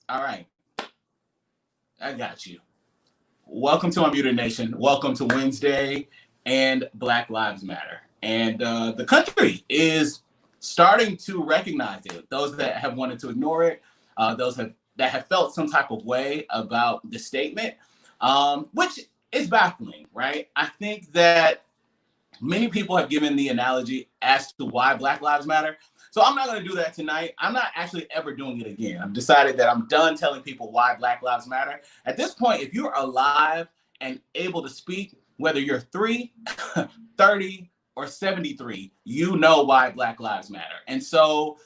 All right, I got you. Welcome to Unmuted Nation. Welcome to Wednesday and Black Lives Matter. And the country is starting to recognize it. Those that have wanted to ignore it, that have felt some type of way about the statement, which is baffling, right? I think that many people have given the analogy as to why Black Lives Matter. So I'm not going to do that tonight. I'm not actually ever doing it again. I've decided that I'm done telling people why Black Lives Matter. At this point, if you're alive and able to speak, whether you're 3, 30, or 73, you know why Black Lives Matter. And so,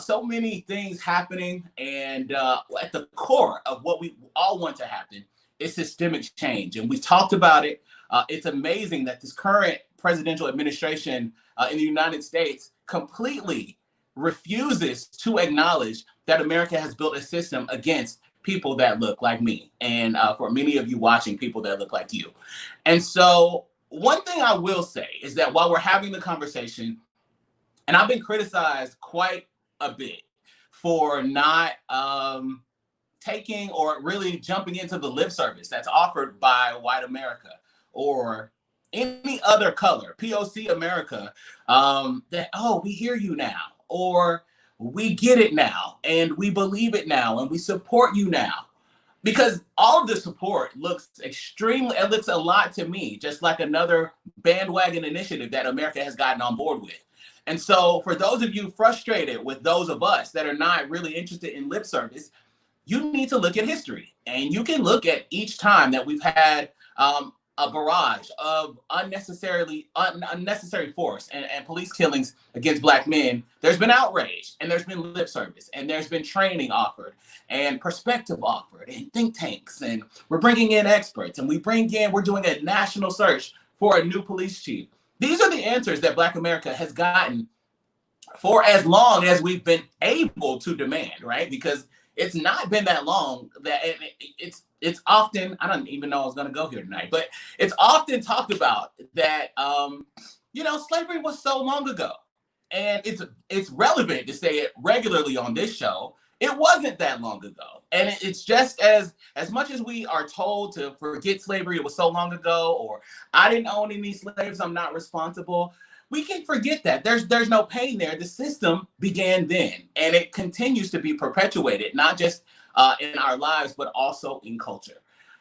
so many things happening, and at the core of what we all want to happen is systemic change. And we've talked about it. It's amazing that this current presidential administration in the United States completely refuses to acknowledge that America has built a system against people that look like me. And for many of you watching, people that look like you. And so one thing I will say is that while we're having the conversation, and I've been criticized quite a bit for not taking or really jumping into the lip service that's offered by white America or any other color, POC America, that, oh, we hear you now, or we get it now, and we believe it now, and we support you now. Because all of the support looks it looks a lot to me, just like another bandwagon initiative that America has gotten on board with. And so for those of you frustrated with those of us that are not really interested in lip service, you need to look at history. And you can look at each time that we've had a barrage of unnecessary force and police killings against Black men. There's been outrage, and there's been lip service, and there's been training offered, and perspective offered, and think tanks, and we're bringing in experts, and we're doing a national search for a new police chief. These are the answers that Black America has gotten for as long as we've been able to demand, right? Because it's not been that long that it's often, I don't even know I was going to go here tonight, but it's often talked about that, slavery was so long ago. And it's relevant to say it regularly on this show. It wasn't that long ago. And it's just as much as we are told to forget slavery, it was so long ago, or I didn't own any slaves, I'm not responsible. We can forget that. There's no pain there. The system began then, and it continues to be perpetuated, not just in our lives, but also in culture.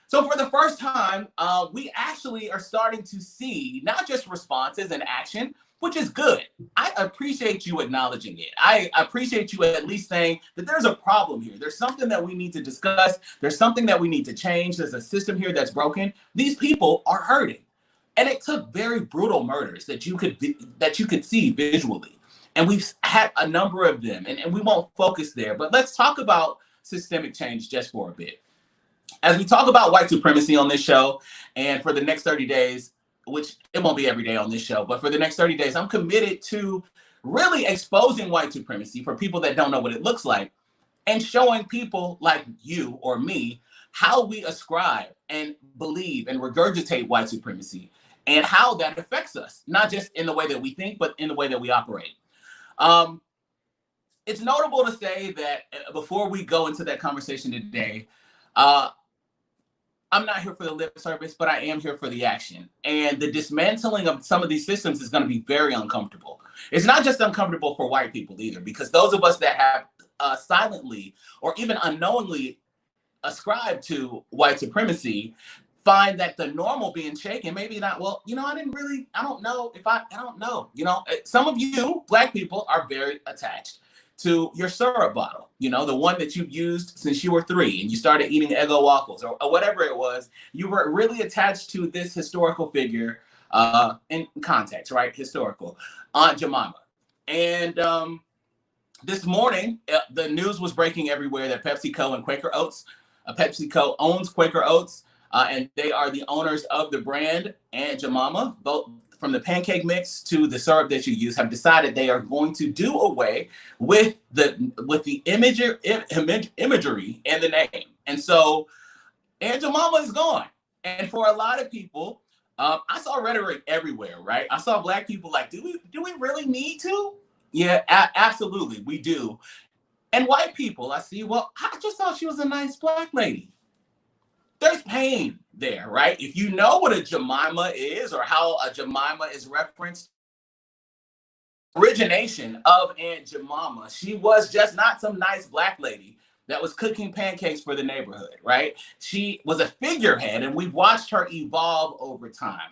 So for the first time, we actually are starting to see not just responses and action, which is good. I appreciate you acknowledging it. I appreciate you at least saying that there's a problem here. There's something that we need to discuss. There's something that we need to change. There's a system here that's broken. These people are hurting. And it took very brutal murders that you could see visually. And we've had a number of them, and we won't focus there. But let's talk about systemic change just for a bit. As we talk about white supremacy on this show, and for the next 30 days, which it won't be every day on this show, but for the next 30 days, I'm committed to really exposing white supremacy for people that don't know what it looks like, and showing people like you or me how we ascribe and believe and regurgitate white supremacy, and how that affects us, not just in the way that we think, but in the way that we operate. It's notable to say that before we go into that conversation today, I'm not here for the lip service, but I am here for the action. And the dismantling of some of these systems is going to be very uncomfortable. It's not just uncomfortable for white people either, because those of us that have silently or even unknowingly ascribed to white supremacy find that the normal being shaken, maybe not, well, I don't know if I don't know. Some of you Black people are very attached to your syrup bottle, the one that you've used since you were 3 and you started eating Eggo waffles or whatever it was. You were really attached to this historical figure in context, right? Historical, Aunt Jemima. And this morning, the news was breaking everywhere that PepsiCo and Quaker Oats, PepsiCo owns Quaker Oats, and they are the owners of the brand Aunt Jemima. Both from the pancake mix to the syrup that you use, have decided they are going to do away with the imagery and the name. And so Aunt Jemima is gone. And for a lot of people, I saw rhetoric everywhere, right? I saw Black people like, do we really need to? Yeah, absolutely, we do. And white people, I see, well, I just thought she was a nice black lady. There's pain there, right? If you know what a Jemima is or how a Jemima is referenced, origination of Aunt Jemima, she was just not some nice black lady that was cooking pancakes for the neighborhood, right? She was a figurehead, and we've watched her evolve over time.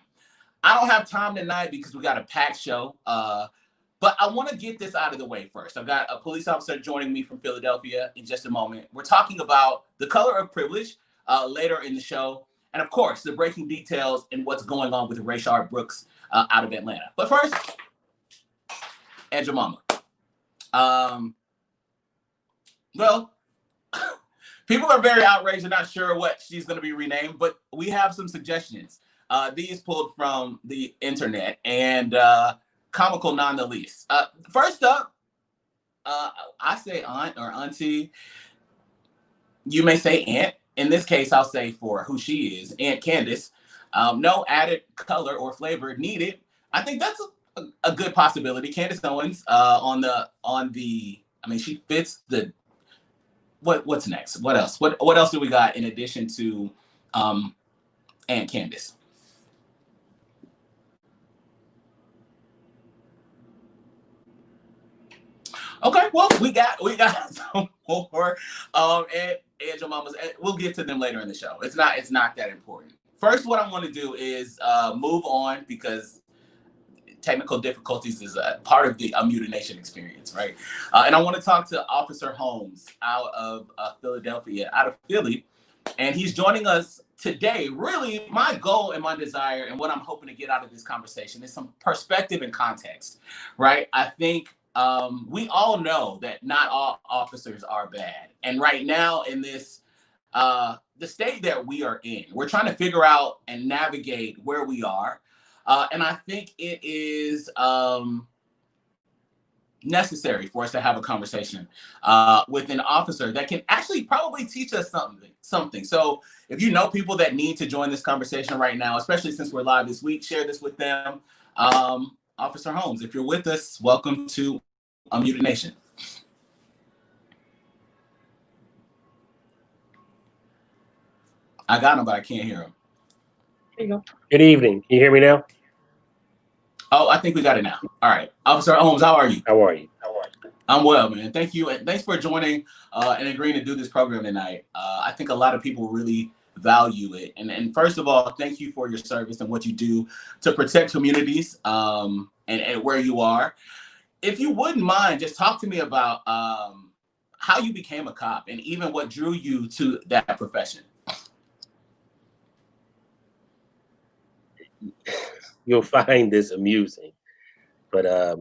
I don't have time tonight because we got a packed show. But I want to get this out of the way first. I've got a police officer joining me from Philadelphia in just a moment. We're talking about the color of privilege later in the show. And of course, the breaking details and what's going on with Rayshard Brooks out of Atlanta. But first, Aunt Jemima. Well, people are very outraged and not sure what she's going to be renamed, but we have some suggestions. These pulled from the internet and comical none the least. First up, I say aunt or auntie. You may say aunt. In this case, I'll say for who she is, Aunt Candace. No added color or flavor needed. I think that's a good possibility. Candace Owens on the. I mean, she fits the. What's next? What else? What else do we got in addition to Aunt Candace? Okay, well, we got some more and Jemima's. We'll get to them later in the show. It's not that important. First, what I want to do is move on because technical difficulties is a part of the mutination experience, right? And I want to talk to Officer Holmes out of Philadelphia, out of Philly, and he's joining us today. Really, my goal and my desire and what I'm hoping to get out of this conversation is some perspective and context, right? I think we all know that not all officers are bad. And right now in this, the state that we are in, we're trying to figure out and navigate where we are. And I think it is necessary for us to have a conversation with an officer that can actually probably teach us something. So if you know people that need to join this conversation right now, especially since we're live this week, share this with them. Officer Holmes, if you're with us, welcome to Unmuted Nation. I got him, but I can't hear him. There you go. Good evening. Can you hear me now? Oh, I think we got it now. All right. Officer Holmes, how are you? How are you? I'm well, man. Thank you. And thanks for joining and agreeing to do this program tonight. I think a lot of people really value it. And first of all, thank you for your service and what you do to protect communities and where you are. If you wouldn't mind, just talk to me about how you became a cop and even what drew you to that profession. You'll find this amusing, but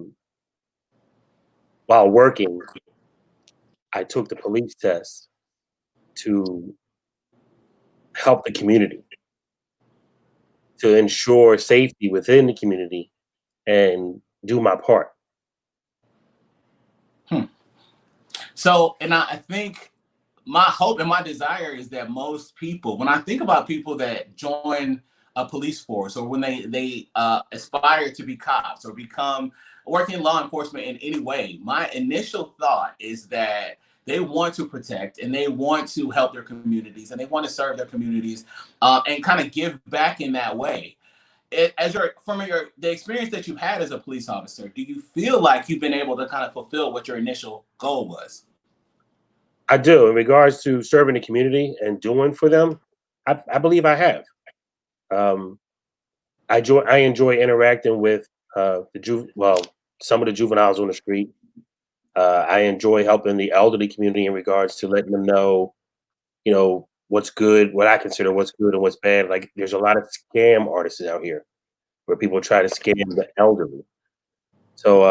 while working, I took the police test to help the community, to ensure safety within the community and do my part. So, and I think my hope and my desire is that most people, when I think about people that join a police force or when they aspire to be cops or become working in law enforcement in any way, my initial thought is that they want to protect and they want to help their communities and they want to serve their communities and kind of give back in that way. The experience that you've had as a police officer, do you feel like you've been able to kind of fulfill what your initial goal was? I do. In regards to serving the community and doing for them, I believe I have. I enjoy interacting with some of the juveniles on the street. I enjoy helping the elderly community in regards to letting them know, what's good, what I consider what's good and what's bad. Like there's a lot of scam artists out here where people try to scam the elderly. So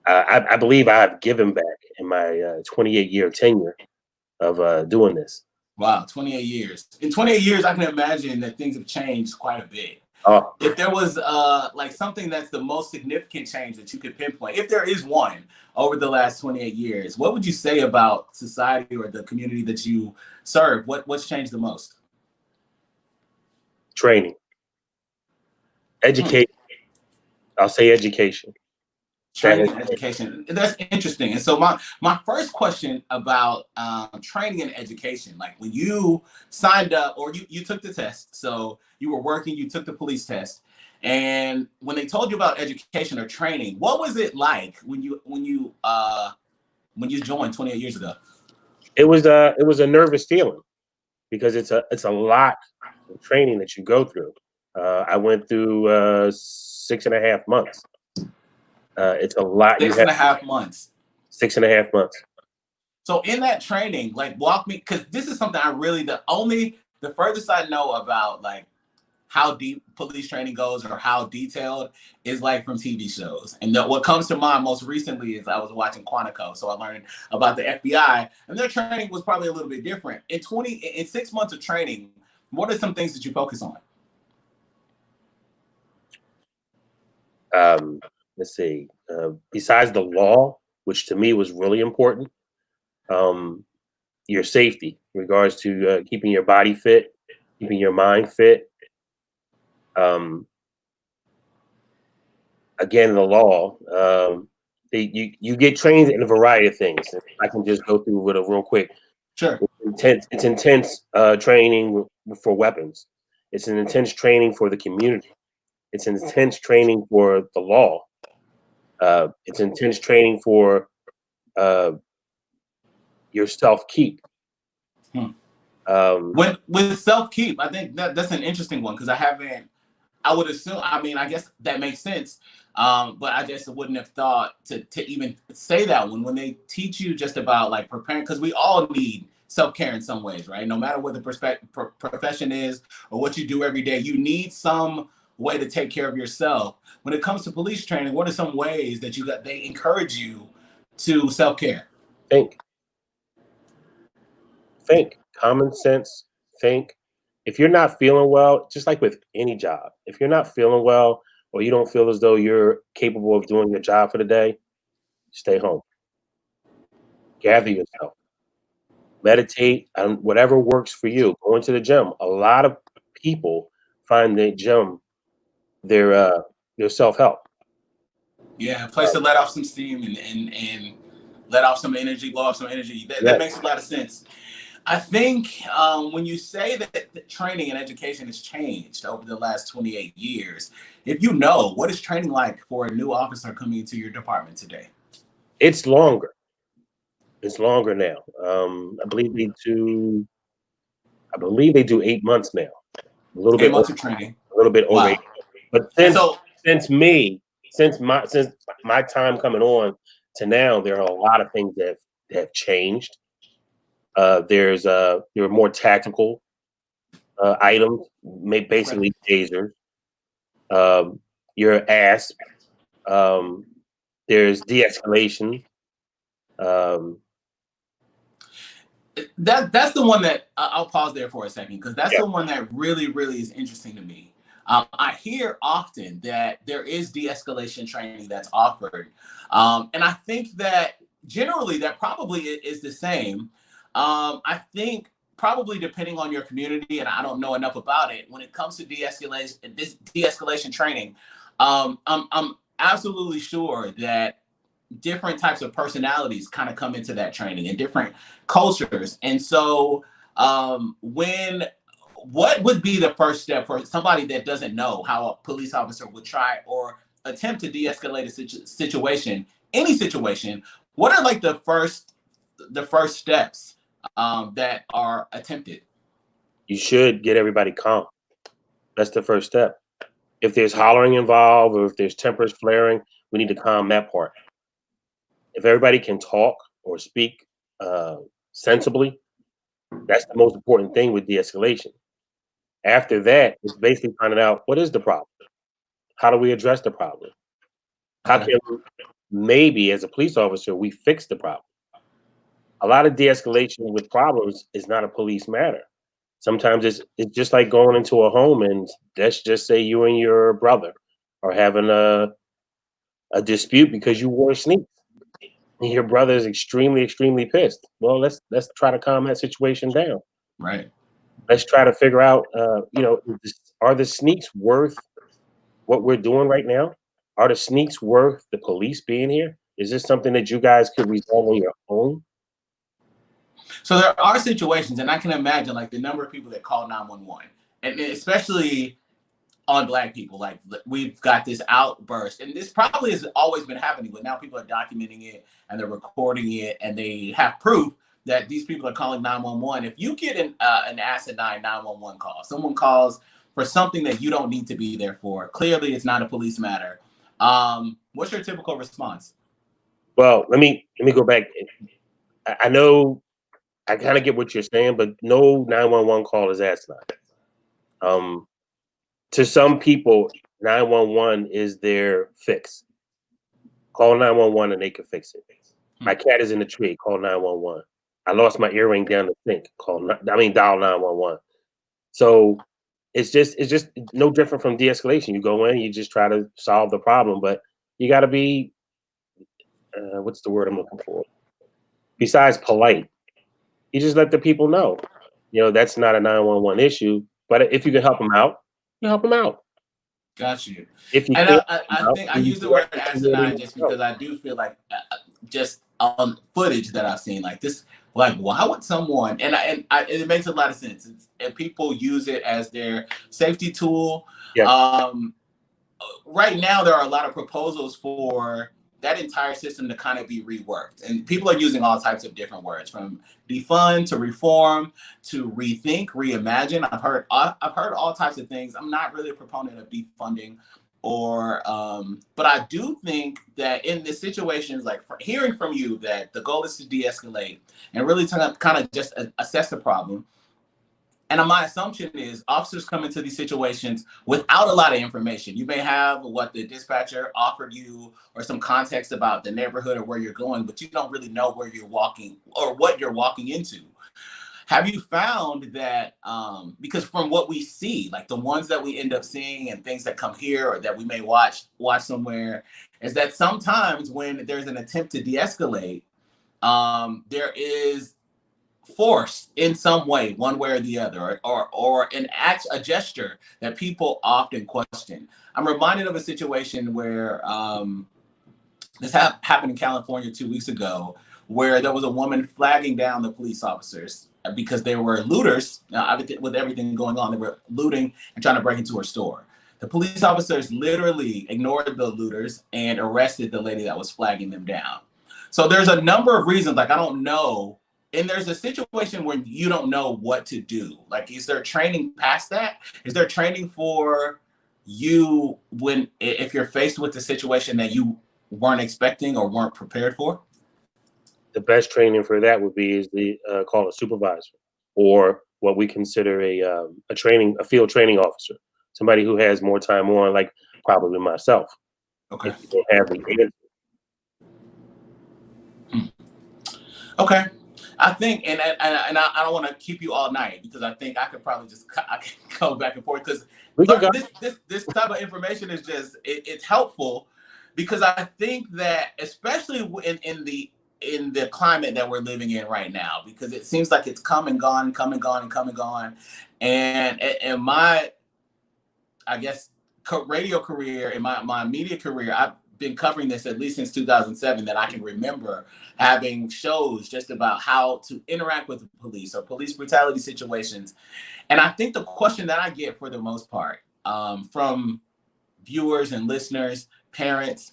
I believe I've given back in my 28-year tenure of doing this. Wow, 28 years. In 28 years, I can imagine that things have changed quite a bit. If there was like something that's the most significant change that you could pinpoint, if there is one over the last 28 years, what would you say about society or the community that you serve? What's changed the most? Training. Education. I'll say education. Training and education. That's interesting. And so my first question about training and education, like when you signed up or you took the test, so you were working, you took the police test, and when they told you about education or training, what was it like when you joined 28 years ago? It was a nervous feeling because it's a lot of training that you go through. I went through 6.5 months. It's a lot. Six and a half months. 6.5 months. So in that training, like walk me, because this is something I really the furthest I know about like how deep police training goes or how detailed is like from TV shows. And what comes to mind most recently is I was watching Quantico, so I learned about the FBI, and their training was probably a little bit different. In 6 months of training, what are some things that you focus on? Let's see. Besides the law, which to me was really important, your safety in regards to keeping your body fit, keeping your mind fit. Again, the law. You get trained in a variety of things. I can just go through with it real quick. Sure. It's intense training for weapons. It's an intense training for the community. It's an intense training for the law. It's intense training for your self keep. With self keep, I think that's an interesting one because I would assume, I mean, I guess that makes sense. But I just wouldn't have thought to even say that when they teach you just about like preparing, because we all need self-care in some ways, right? No matter what the profession is or what you do every day, you need some way to take care of yourself. When it comes to police training, what are some ways that they encourage you to self-care? Think common sense. Think if you're not feeling well, just like with any job, if you're not feeling well or you don't feel as though you're capable of doing your job for the day, stay home. Gather yourself. Meditate on whatever works for you. Go into the gym. A lot of people find the gym their self-help. Yeah, a place to let off some steam and let off some energy, blow off some energy. That makes a lot of sense. I think when you say that training and education has changed over the last 28 years, if you know, what is training like for a new officer coming into your department today? It's longer. It's longer now. I believe they do 8 months now. A little 8 months of training. A little bit over. Wow. But since my time coming on to now, there are a lot of things that have changed. There are more tactical items, basically tasers. Your ASP. There's de-escalation. That's the one that I'll pause there for a second because that's the one that really, really is interesting to me. I hear often that there is de-escalation training that's offered, and I think that generally that probably is the same. I think probably depending on your community, and I don't know enough about it when it comes to de-escalation training. I'm absolutely sure that different types of personalities kind of come into that training and different cultures. And so what would be the first step for somebody that doesn't know how a police officer would try or attempt to de-escalate a situation, any situation? What are like the first steps that are attempted? You should get everybody calm. That's the first step. If there's hollering involved or if there's tempers flaring, we need to calm that part. If everybody can talk or speak sensibly, that's the most important thing with de-escalation. After that, it's basically finding out what is the problem. How do we address the problem? How can maybe as a police officer we fix the problem? A lot of de-escalation with problems is not a police matter. Sometimes it's just like going into a home and let's just say you and your brother are having a dispute because you wore sneakers. And your brother is extremely, extremely pissed. Well, let's try to calm that situation down. Right. Let's try to figure out, are the sneaks worth what we're doing right now? Are the sneaks worth the police being here? Is this something that you guys could resolve on your own? So there are situations, and I can imagine like the number of people that call 911, and especially on Black people. Like we've got this outburst, and this probably has always been happening, but now people are documenting it and they're recording it, and they have proof that these people are calling 911. If you get an asinine 911 call, someone calls for something that you don't need to be there for. Clearly, it's not a police matter. What's your typical response? Well, let me go back. I know I kind of get what you're saying, but no 911 call is asinine. Um, to some people, 911 is their fix. Call 911 and they can fix it. My cat is in the tree. Call 911. I lost my earring down the sink. Dial 911. So it's just no different from de-escalation. You go in, you just try to solve the problem, but you got to be what's the word I'm looking for? Besides polite, you just let the people know. That's not a 911 issue, but if you can help them out, you help them out. Got you. If you And can't, I help think I them, you use the word direct them to where they asinine need just to go. because I do feel like just footage that I've seen like this, like why would someone, it makes a lot of sense. And people use it as their safety tool. Yeah, Right now there are a lot of proposals for that entire system to kind of be reworked, and people are using all types of different words, from defund to reform to rethink, reimagine. I've heard all types of things. I'm not really a proponent of defunding, but I do think that in the situations, like hearing from you that the goal is to de-escalate and really to kind of just assess the problem. And my assumption is officers come into these situations without a lot of information. You may have what the dispatcher offered you or some context about the neighborhood or where you're going, but you don't really know where you're walking or what you're walking into. Have you found that, because from what we see, like the ones that we end up seeing and things that come here or that we may watch somewhere, is that sometimes when there's an attempt to de-escalate, there is force in some way, one way or the other, or an act, a gesture that people often question. I'm reminded of a situation where this happened in California 2 weeks ago, where there was a woman flagging down the police officers because they were looters. With everything going on, they were looting and trying to break into her store. The police officers literally ignored the looters and arrested the lady that was flagging them down. So there's a number of reasons, like I don't know, and there's a situation where you don't know what to do. Like, is there training past that? Is there training for you when if you're faced with a situation that you weren't expecting or weren't prepared for? the best training for that would be is the call a supervisor, or what we consider a field training officer, somebody who has more time on, like probably myself. Okay. If you don't have the answer, Okay. I think, and I don't want to keep you all night because I think I could probably I can go back and forth because we can go. this type of information is just it's helpful because I think that especially in the climate that we're living in right now, because it seems like it's come and gone, come and gone, and come and gone, and my, I guess, radio career and my media career, I've been covering this at least since 2007, that I can remember having shows just about how to interact with the police or police brutality situations. And I think the question that I get for the most part from viewers and listeners, parents,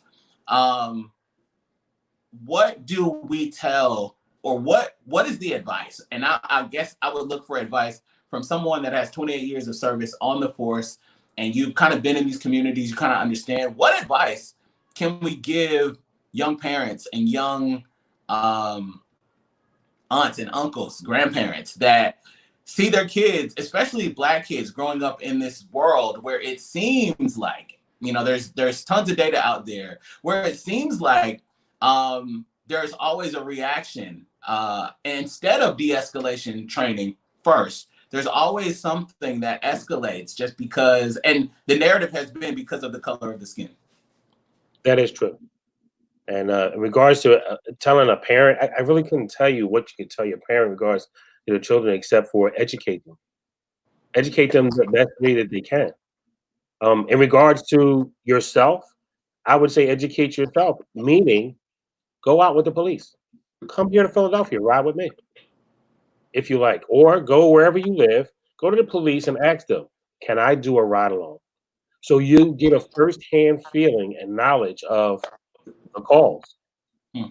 what do we tell, or what is the advice? And I guess I would look for advice from someone that has 28 years of service on the force, and you've kind of been in these communities, you kind of understand. What advice can we give young parents and young aunts and uncles, grandparents that see their kids, especially Black kids, growing up in this world where it seems like, there's tons of data out there where it seems like there's always a reaction instead of de-escalation training first. There's always something that escalates just because, and the narrative has been because of the color of the skin. That is true. And in regards to telling a parent, I really couldn't tell you what you could tell your parent in regards to the children, except for educate them. Educate them the best way that they can. In regards to yourself, I would say educate yourself, meaning go out with the police. Come here to Philadelphia, ride with me if you like, or go wherever you live, go to the police and ask them, can I do a ride along? So you get a firsthand feeling and knowledge of the calls, Hmm.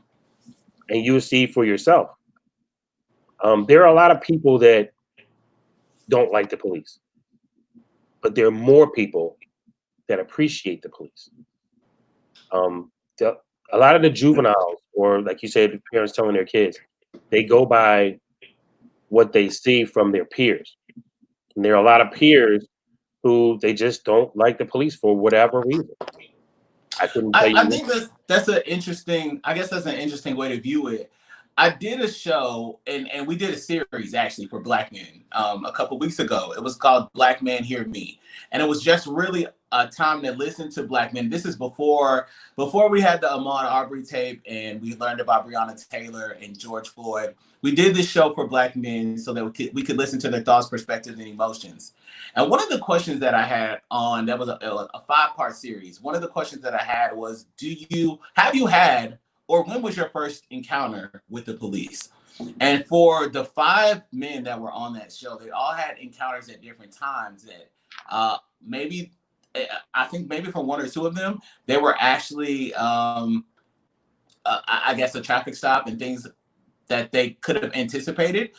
and you see for yourself. There are a lot of people that don't like the police, but there are more people that appreciate the police. Um, the, a lot of the juveniles, or like you said, the parents telling their kids, they go by what they see from their peers. And there are a lot of peers who they just don't like the police for whatever reason. I couldn't tell I you. think that's an interesting. I guess that's an interesting way to view it. I did a show and we did a series actually for Black men a couple weeks ago. It was called Black Men Hear Me, and it was just really a time to listen to Black men. This is before we had the Ahmaud Arbery tape and we learned about Breonna Taylor and George Floyd. We did this show for Black men so that we could listen to their thoughts, perspectives, and emotions. And one of the questions that I had on that was a 5-part series. One of the questions that I had was, have you had or when was your first encounter with the police? And for the 5 men that were on that show, they all had encounters at different times that maybe I think maybe for 1 or 2 of them, they were actually I guess a traffic stop and things that they could have anticipated.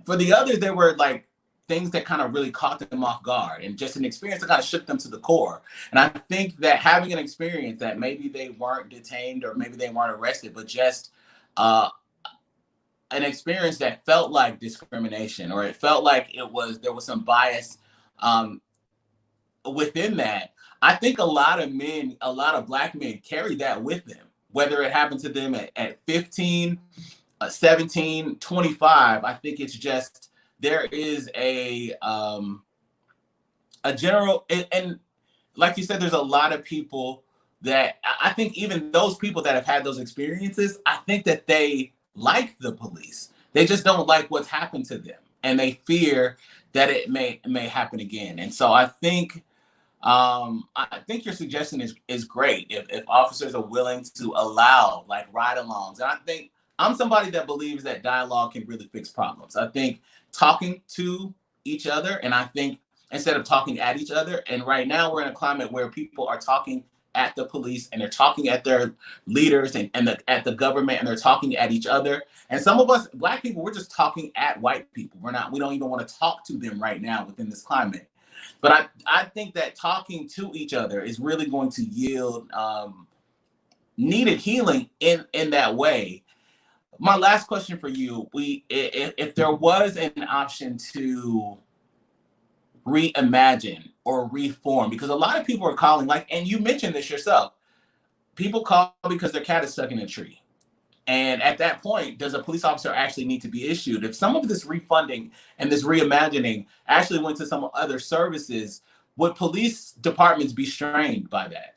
For the others, they were like things that kind of really caught them off guard and just an experience that kind of shook them to the core. And I think that having an experience that maybe they weren't detained or maybe they weren't arrested, but just an experience that felt like discrimination or it felt like there was some bias within that. I think a lot of Black men carry that with them, whether it happened to them at 15, 17, 25. I think it's just there is a general and like you said, there's a lot of people that I think even those people that have had those experiences, I think that they like the police. They just don't like what's happened to them, and they fear that it may happen again. And so I think your suggestion is great if officers are willing to allow like ride-alongs. And I think I'm somebody that believes that dialogue can really fix problems. I think talking to each other, and I think instead of talking at each other, and right now we're in a climate where people are talking at the police and they're talking at their leaders and at the government, and they're talking at each other. And some of us Black people, we're just talking at white people. We don't even want to talk to them right now within this climate. But I think that talking to each other is really going to yield needed healing in that way. My last question for you: if there was an option to reimagine or reform, because a lot of people are calling, like, and you mentioned this yourself, people call because their cat is stuck in a tree. And at that point, does a police officer actually need to be issued? If some of this refunding and this reimagining actually went to some other services, would police departments be strained by that?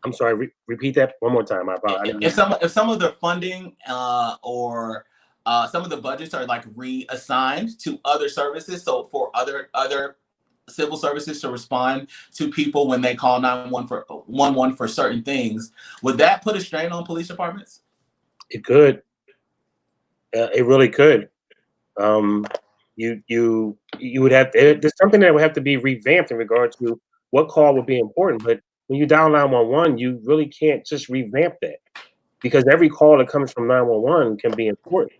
I'm sorry. Repeat that one more time. If some of the funding or some of the budgets are like reassigned to other services, so for other civil services to respond to people when they call 911 for certain things, would that put a strain on police departments? It could. It really could. You would have there's something that would have to be revamped in regard to what call would be important. But when you dial 911, you really can't just revamp that, because every call that comes from 911 can be important.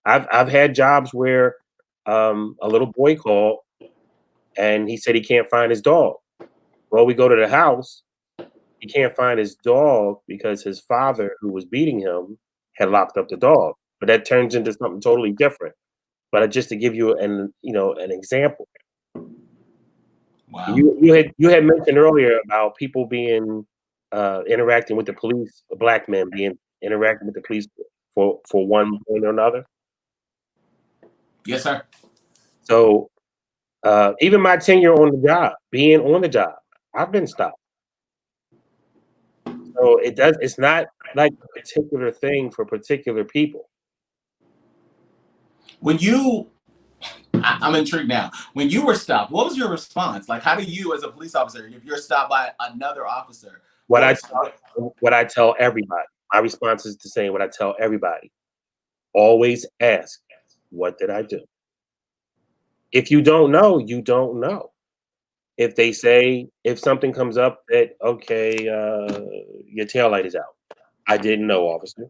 I've had jobs where a little boy called and he said he can't find his dog. Well, we go to the house. He can't find his dog because his father, who was beating him, had locked up the dog. But that turns into something totally different. But just to give you an example, Wow. you had mentioned earlier about people being interacting with the police, Black men being interacting with the police for one point or another. Yes, sir. So even my tenure on the job, being on the job, I've been stopped. So it's not like a particular thing for particular people. I'm intrigued now. When you were stopped, what was your response? Like, how do you, as a police officer, if you're stopped by another officer, What I tell everybody. My response is the same. What I tell everybody. Always ask, what did I do? If you don't know, you don't know. If they say, if something comes up that, okay, your taillight is out. I didn't know, officer.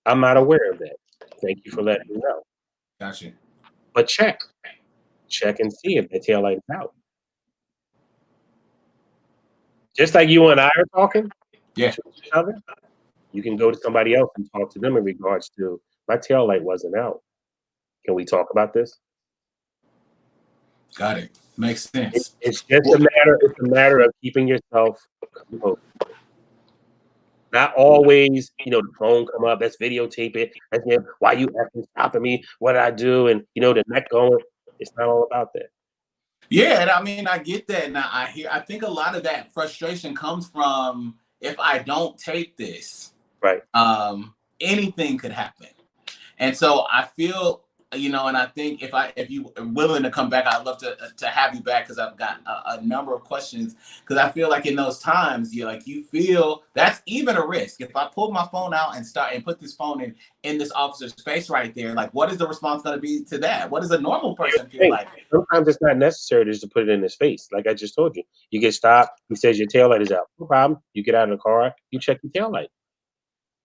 I'm not aware of that. Thank you for letting me know. Gotcha. But check and see if the taillight is out. Just like you and I are talking Yeah. to each other, you can go to somebody else and talk to them in regards to, my taillight wasn't out. Can we talk about this? Got it. Makes sense. It's just a matter of keeping yourself composed. Not always, the phone come up, let's videotape it. That's it. Why you effing stopping me? What did I do? And the neck going. It's not all about that. Yeah, and I mean, I get that. And I think a lot of that frustration comes from, if I don't take this, Right. Anything could happen. And so I feel, and I think if you are willing to come back, I'd love to have you back, because I've got a number of questions. Because I feel like in those times, you feel that's even a risk. If I pull my phone out and put this phone in this officer's face right there, like, what is the response going to be to that? What does a normal person feel like? Sometimes it's not necessary just to put it in his face. Like I just told you, you get stopped. He says your taillight is out. No problem. You get out of the car. You check your taillight.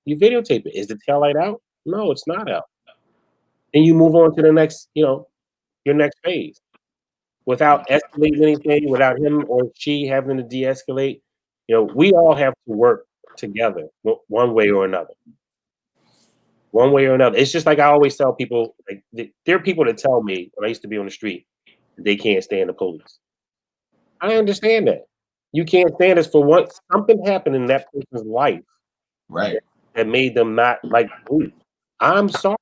You videotape it. Is the taillight out? No, it's not out. Then you move on to the next, your next phase, without escalating anything, without him or she having to de-escalate. We all have to work together one way or another. One way or another. It's just like I always tell people, like, there are people that tell me when I used to be on the street, they can't stand the police. I understand that. You can't stand us for what something happened in that person's life, Right. that made them not like police. I'm sorry.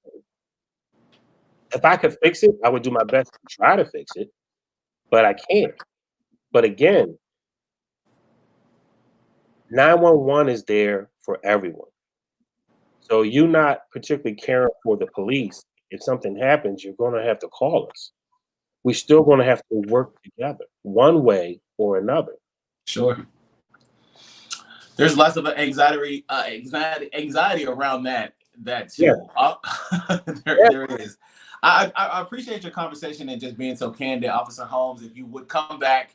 If I could fix it, I would do my best to try to fix it, but I can't. But again, 911 is there for everyone. So you not particularly caring for the police, if something happens, you're going to have to call us. We're still going to have to work together one way or another. Sure. There's lots of anxiety around that too. Yeah. There is. I appreciate your conversation and just being so candid, Officer Holmes. If you would come back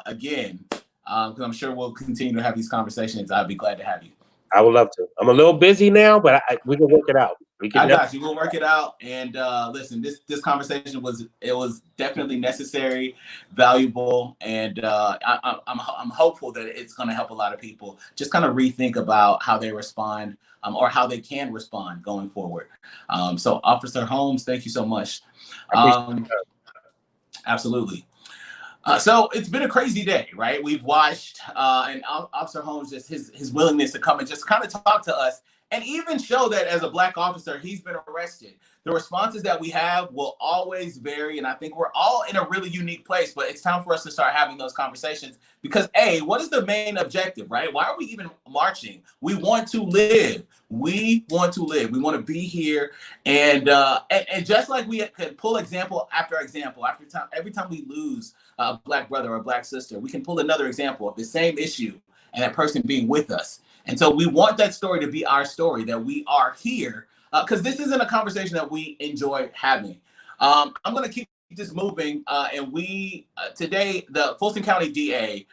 again, because I'm sure we'll continue to have these conversations, I'd be glad to have you. I would love to. I'm a little busy now, but we can work it out. I got you. We'll work it out. And listen, this conversation was definitely necessary, valuable, and I'm hopeful that it's going to help a lot of people just kind of rethink about how they respond, or how they can respond going forward. So, Officer Holmes, thank you so much. Absolutely. So it's been a crazy day, right? We've watched, and Officer Holmes, just his willingness to come and just kind of talk to us, and even show that as a Black officer, he's been arrested. The responses that we have will always vary, and I think we're all in a really unique place, but it's time for us to start having those conversations, because what is the main objective, right? Why are we even marching? We want to live. We want to live. We want to be here, and just like we could pull example after example, every time we lose a Black brother or a Black sister, we can pull another example of the same issue and that person being with us. And so we want that story to be our story, that we are here, because this isn't a conversation that we enjoy having. I'm going to keep this moving. And today, the Fulton County DA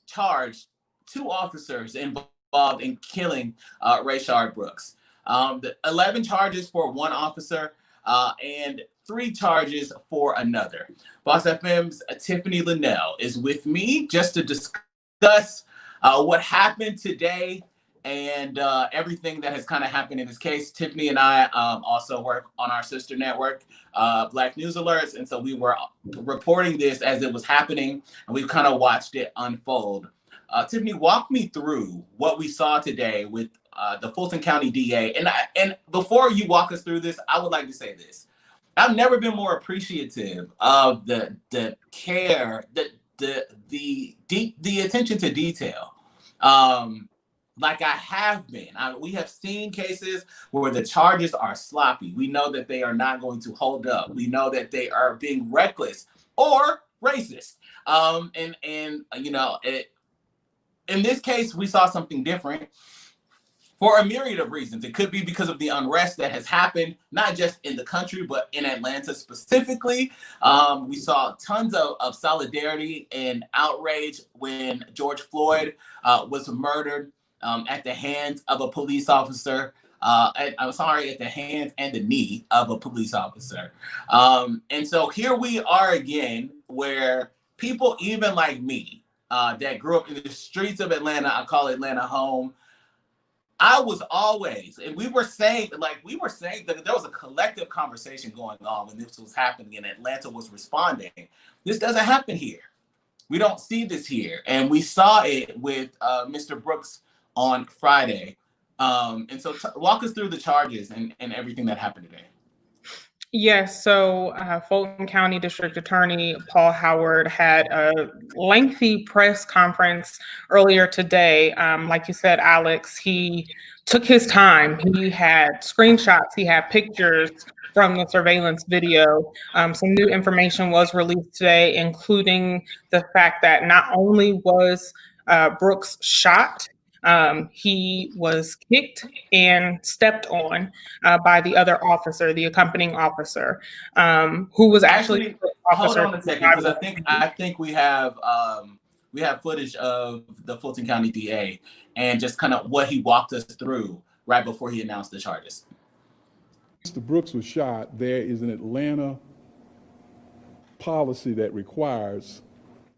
charged 2 officers involved in killing Rayshard Brooks. 11 charges for 1 officer, and 3 charges for another. Boss FM's Tiffany Linnell is with me just to discuss what happened today and everything that has kind of happened in this case. Tiffany and I also work on our sister network, Black News Alerts, and so we were reporting this as it was happening, and we've kind of watched it unfold. Tiffany, walk me through what we saw today with the Fulton County DA. And before you walk us through this, I would like to say this. I've never been more appreciative of the care, the attention to detail, like I have been. We have seen cases where the charges are sloppy. We know that they are not going to hold up. We know that they are being reckless or racist. in this case, we saw something different for a myriad of reasons. It could be because of the unrest that has happened, not just in the country, but in Atlanta specifically. We saw tons of solidarity and outrage when George Floyd was murdered at the hands of a police officer. I'm sorry, at the hands and the knee of a police officer. And so here we are again, where people even like me that grew up in the streets of Atlanta, I call Atlanta home, I was always, and we were saying that there was a collective conversation going on when this was happening and Atlanta was responding. This doesn't happen here. We don't see this here. And we saw it with Mr. Brooks on Friday. And so walk us through the charges and everything that happened today. Yes, so Fulton County District Attorney Paul Howard had a lengthy press conference earlier today. Like you said, Alex, he took his time. He had screenshots, he had pictures from the surveillance video. Some new information was released today, including the fact that not only was Brooks shot, he was kicked and stepped on by the other officer, the accompanying officer, who was actually hold on a second, because I think we have footage of the Fulton County DA and just kind of what he walked us through right before he announced the charges. Mr. Brooks was shot. There is an Atlanta policy that requires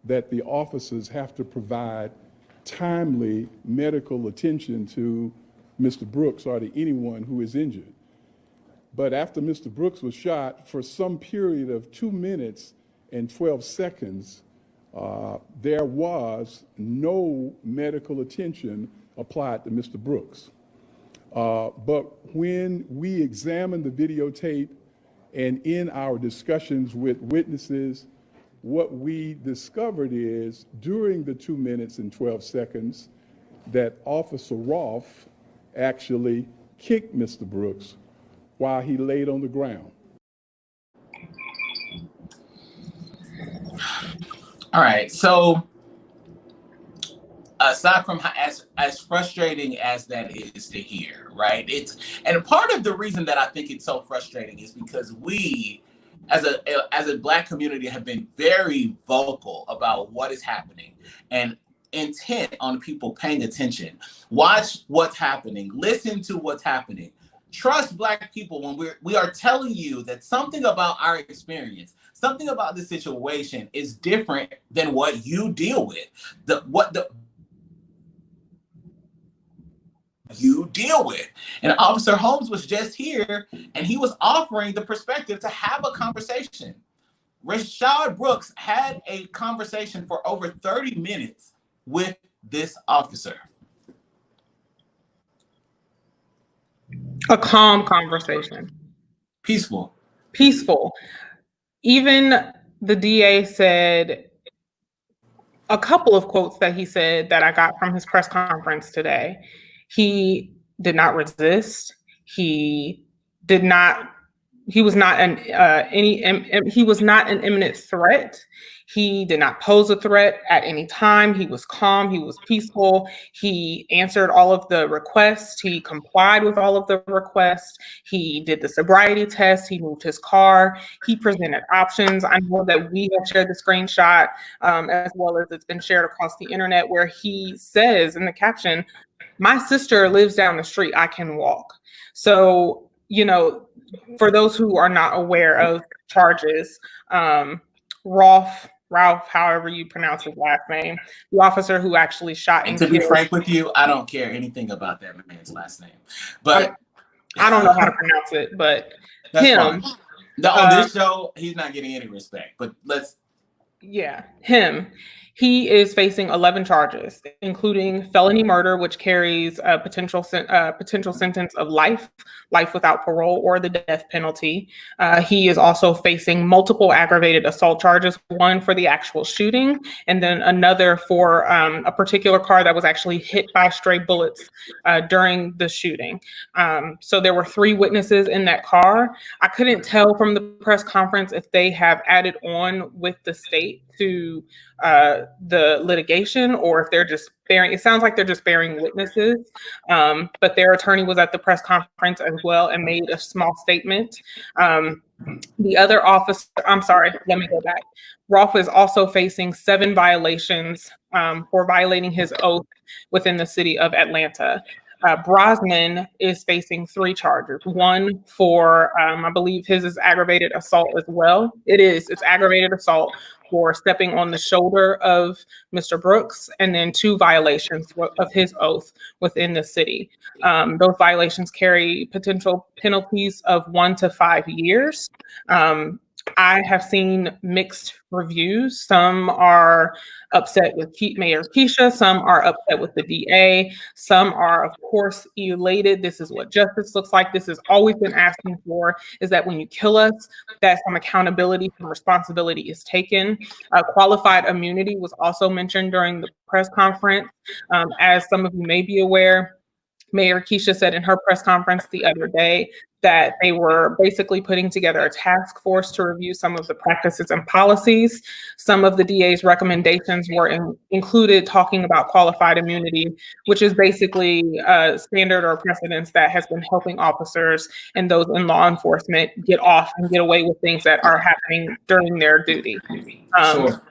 that the officers have to provide timely medical attention to Mr. Brooks or to anyone who is injured. But after Mr. Brooks was shot, for some period of 2 minutes and 12 seconds, there was no medical attention applied to Mr. Brooks. But when we examined the videotape and in our discussions with witnesses, what we discovered is during the 2 minutes and 12 seconds that Officer Rolfe actually kicked Mr. Brooks while he laid on the ground. All right, so aside from as frustrating as that is to hear, right? And part of the reason that I think it's so frustrating is because we, as a Black community, have been very vocal about what is happening and intent on people paying attention. Watch what's happening. Listen to what's happening. Trust Black people when we are telling you that something about our experience, something about the situation is different than what you deal with. You deal with. And Officer Holmes was just here and he was offering the perspective to have a conversation. Rayshard Brooks had a conversation for over 30 minutes with this officer. A calm conversation. Peaceful. Even the DA said a couple of quotes that he said that I got from his press conference today. He did not resist. He was not an imminent threat. He did not pose a threat at any time. He was calm. He was peaceful. He answered all of the requests. He complied with all of the requests. He did the sobriety test. He moved his car. He presented options. I know that we have shared the screenshot as well as it's been shared across the internet where he says in the caption, "My sister lives down the street. I can walk." So, for those who are not aware of charges, Ralph, however you pronounce his last name, the officer who actually shot and to be frank with you, I don't care anything about that man's last name. But I don't know how to pronounce it, but him. On this show, he's not getting any respect. But him. He is facing 11 charges, including felony murder, which carries a potential sentence of life without parole, or the death penalty. He is also facing multiple aggravated assault charges, one for the actual shooting, and then another for a particular car that was actually hit by stray bullets during the shooting. So there were 3 witnesses in that car. I couldn't tell from the press conference if they have added on with the state participate to the litigation, or if they're just bearing, it sounds like they're just bearing witnesses. But their attorney was at the press conference as well and made a small statement. The other officer, I'm sorry, let me go back. Rolfe is also facing 7 violations for violating his oath within the city of Atlanta. Brosnan is facing 3 charges. One for, I believe his is aggravated assault as well. It's aggravated assault for stepping on the shoulder of Mr. Brooks, and then 2 violations of his oath within the city. Those violations carry potential penalties of 1 to 5 years. I have seen mixed reviews. Some are upset with Mayor Keisha. Some are upset with the DA. Some are, of course, elated. This is what justice looks like. This has always been asking for, is that when you kill us, that some accountability and responsibility is taken. Qualified immunity was also mentioned during the press conference. As some of you may be aware, Mayor Keisha said in her press conference the other day that they were basically putting together a task force to review some of the practices and policies. Some of the DA's recommendations were included talking about qualified immunity, which is basically a standard or precedence that has been helping officers and those in law enforcement get off and get away with things that are happening during their duty. Sure.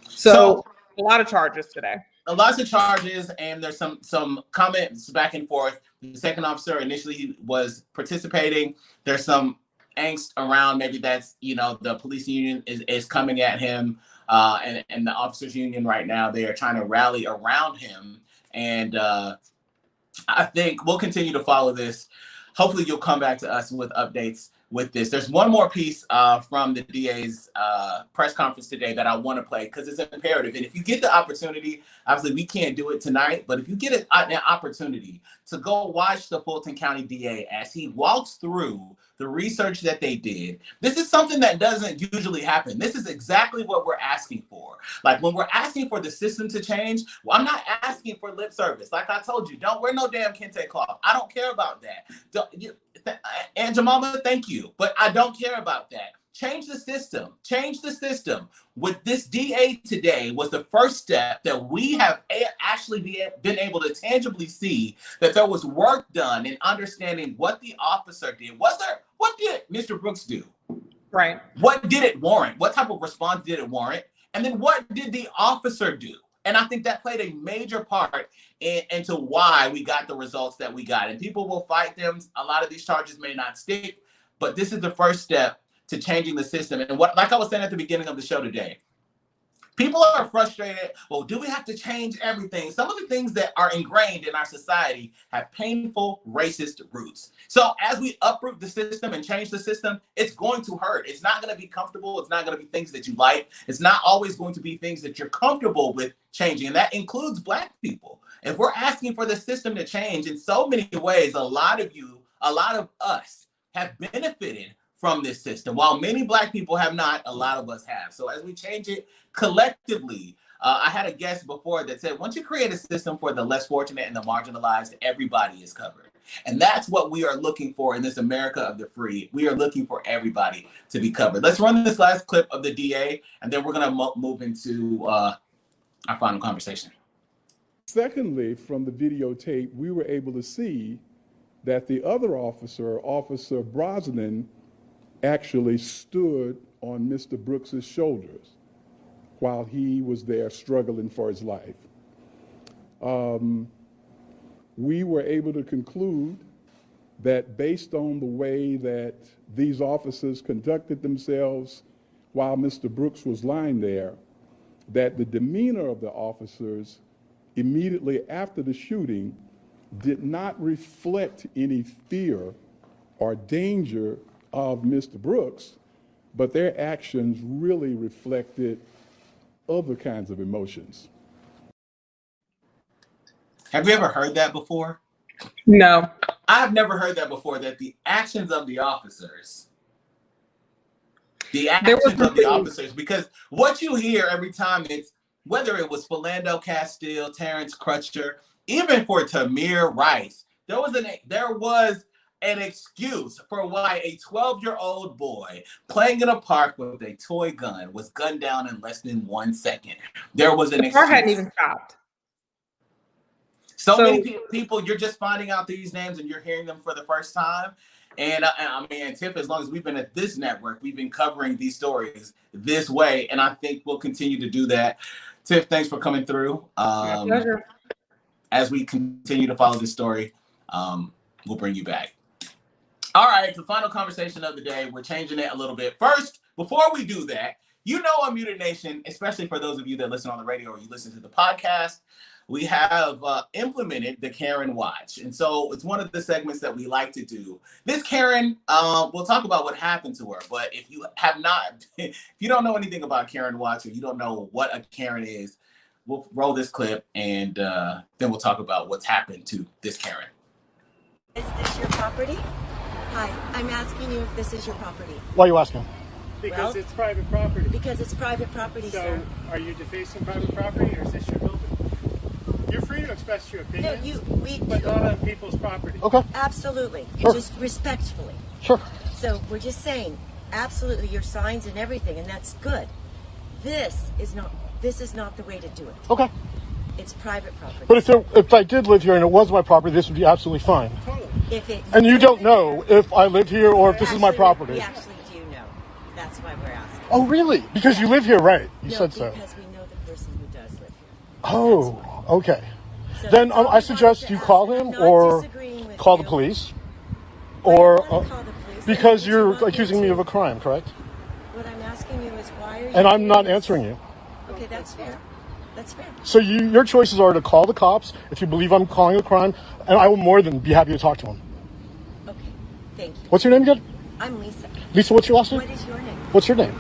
So a lot of charges today. Lots of charges, and there's some comments back and forth. The second officer initially was participating. There's some angst around, maybe that's, the police union is coming at him, and the officers union right now, they are trying to rally around him. And I think we'll continue to follow this. Hopefully you'll come back to us with updates with this. There's one more piece from the DA's press conference today that I want to play because it's imperative. And if you get the opportunity, obviously we can't do it tonight, but if you get an opportunity to go watch the Fulton County DA as he walks through the research that they did, this is something that doesn't usually happen. This is exactly what we're asking for. Like when we're asking for the system to change, well, I'm not asking for lip service. Like I told you, don't wear no damn kente cloth. I don't care about that. And Jamama, thank you, but I don't care about that. Change the system. Change the system. With this DA today was the first step that we have actually been able to tangibly see that there was work done in understanding what the officer did. What did Mr. Brooks do? Right. What did it warrant? What type of response did it warrant? And then what did the officer do? And I think that played a major part into why we got the results that we got. And people will fight them. A lot of these charges may not stick, but this is the first step to changing the system. And like I was saying at the beginning of the show today, people are frustrated. Well, do we have to change everything? Some of the things that are ingrained in our society have painful racist roots. So as we uproot the system and change the system, it's going to hurt. It's not going to be comfortable. It's not going to be things that you like. It's not always going to be things that you're comfortable with changing. And that includes Black people. If we're asking for the system to change in so many ways, a lot of us have benefited from this system. While many Black people have not, a lot of us have. So as we change it collectively, I had a guest before that said, once you create a system for the less fortunate and the marginalized, everybody is covered. And that's what we are looking for in this America of the free. We are looking for everybody to be covered. Let's run this last clip of the DA, and then we're going to move into our final conversation. Secondly, from the videotape, we were able to see that the other officer, Officer Brosnan, actually stood on Mr. Brooks's shoulders while he was there struggling for his life. We were able to conclude that based on the way that these officers conducted themselves while Mr. Brooks was lying there, that the demeanor of the officers immediately after the shooting did not reflect any fear or danger of Mr. Brooks, but their actions really reflected other kinds of emotions. Have you ever heard that before? No. I've never heard that before, that the actions of the officers, because what you hear every time, it's whether it was Philando Castile, Terrence Crutcher, even for Tamir Rice, there was an excuse for why a 12-year-old boy playing in a park with a toy gun was gunned down in less than 1 second. There was an The car hadn't excuse. even stopped. So many people, you're just finding out these names and you're hearing them for the first time. And I mean, Tiff, as long as we've been at this network, we've been covering these stories this way. And I think we'll continue to do that. Tiff, thanks for coming through. My pleasure. As we continue to follow this story, we'll bring you back. All right, the final conversation of the day. We're changing it a little bit. First, before we do that, you know, Unmuted Nation, especially for those of you that listen on the radio or you listen to the podcast, we have implemented the Karen Watch. And so it's one of the segments that we like to do. This Karen, we'll talk about what happened to her. But if you have not, if you don't know anything about Karen Watch or you don't know what a Karen is, we'll roll this clip and then we'll talk about what's happened to this Karen. Is this your property? Hi, I'm asking you if this is your property. Why are you asking? Because Well, it's private property. Because it's private property, So, sir. are you defacing private property, or is this your building? You're free to express your No, opinions, we but not on people's property. Okay, absolutely, Sure. just respectfully. sure. So we're just saying, absolutely, your signs and everything, and that's good. This is not the way to do it. Okay. It's private property. But if I did live here and it was my property, this would be absolutely fine. Totally. If it, And you don't know if I lived here or if this is my property. We actually do know. That's why we're asking. Oh, really? Because you live here, right? You No, said so. because we know the person who does live here. Oh, okay. So Then that's all I we suggest wanted to you ask. call I'm him not or disagreeing with call the you. police. Why do you Or wanna call the police? because What do you you're want me accusing me to- of a crime, correct? What I'm asking you is why are you And I'm doing not this? answering you. Okay, that's fair. That's fair. So your choices are to call the cops if you believe I'm calling a crime, and I will more than be happy to talk to him. Okay, thank you. What's your name again? I'm Lisa. Lisa, what's your last name? What is your name? What's your name?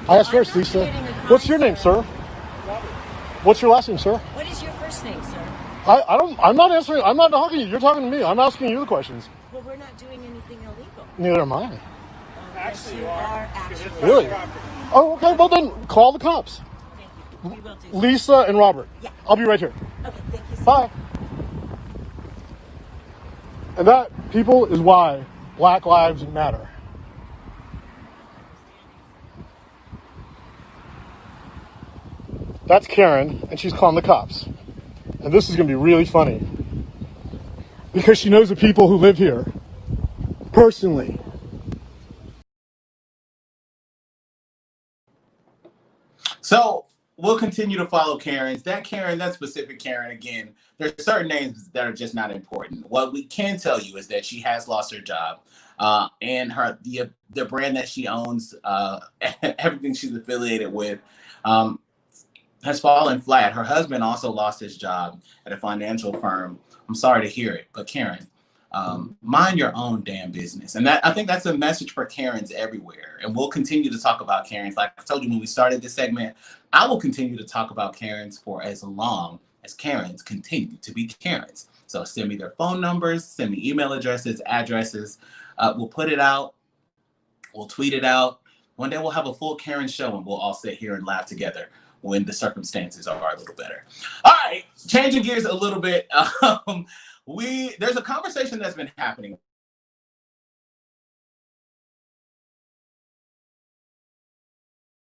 I asked I'm first, not Lisa. committing a crime, What's your name, sir. sir? What's your last name, sir? What is your first name, sir? I'm not answering. I'm not talking to you. You're talking to me. I'm asking you the questions. Well, we're not doing anything illegal. Neither am I. Yes, Actually, you you are are. Because actually. it's Really? private property. Oh, okay. Well, then call the cops. Thank you. We will do so. Lisa and Robert. Yeah. I'll be right here. Okay, thank you so Bye. And that, people, is why Black Lives Matter. That's Karen, and she's calling the cops. And this is going to be really funny. Because she knows the people who live here. Personally. So we'll continue to follow Karens. That Karen, that specific Karen, again, there's certain names that are just not important. What we can tell you is that she has lost her job, and the brand that she owns, everything she's affiliated with, has fallen flat. Her husband also lost his job at a financial firm. I'm sorry to hear it, but Karen, mind your own damn business. And I think that's a message for Karens everywhere. And we'll continue to talk about Karens. Like I told you when we started this segment, I will continue to talk about Karens for as long as Karens continue to be Karens. So send me their phone numbers, send me email addresses, addresses. We'll put it out. We'll tweet it out. One day we'll have a full Karen show and we'll all sit here and laugh together when the circumstances are a little better. All right, changing gears a little bit. There's a conversation that's been happening.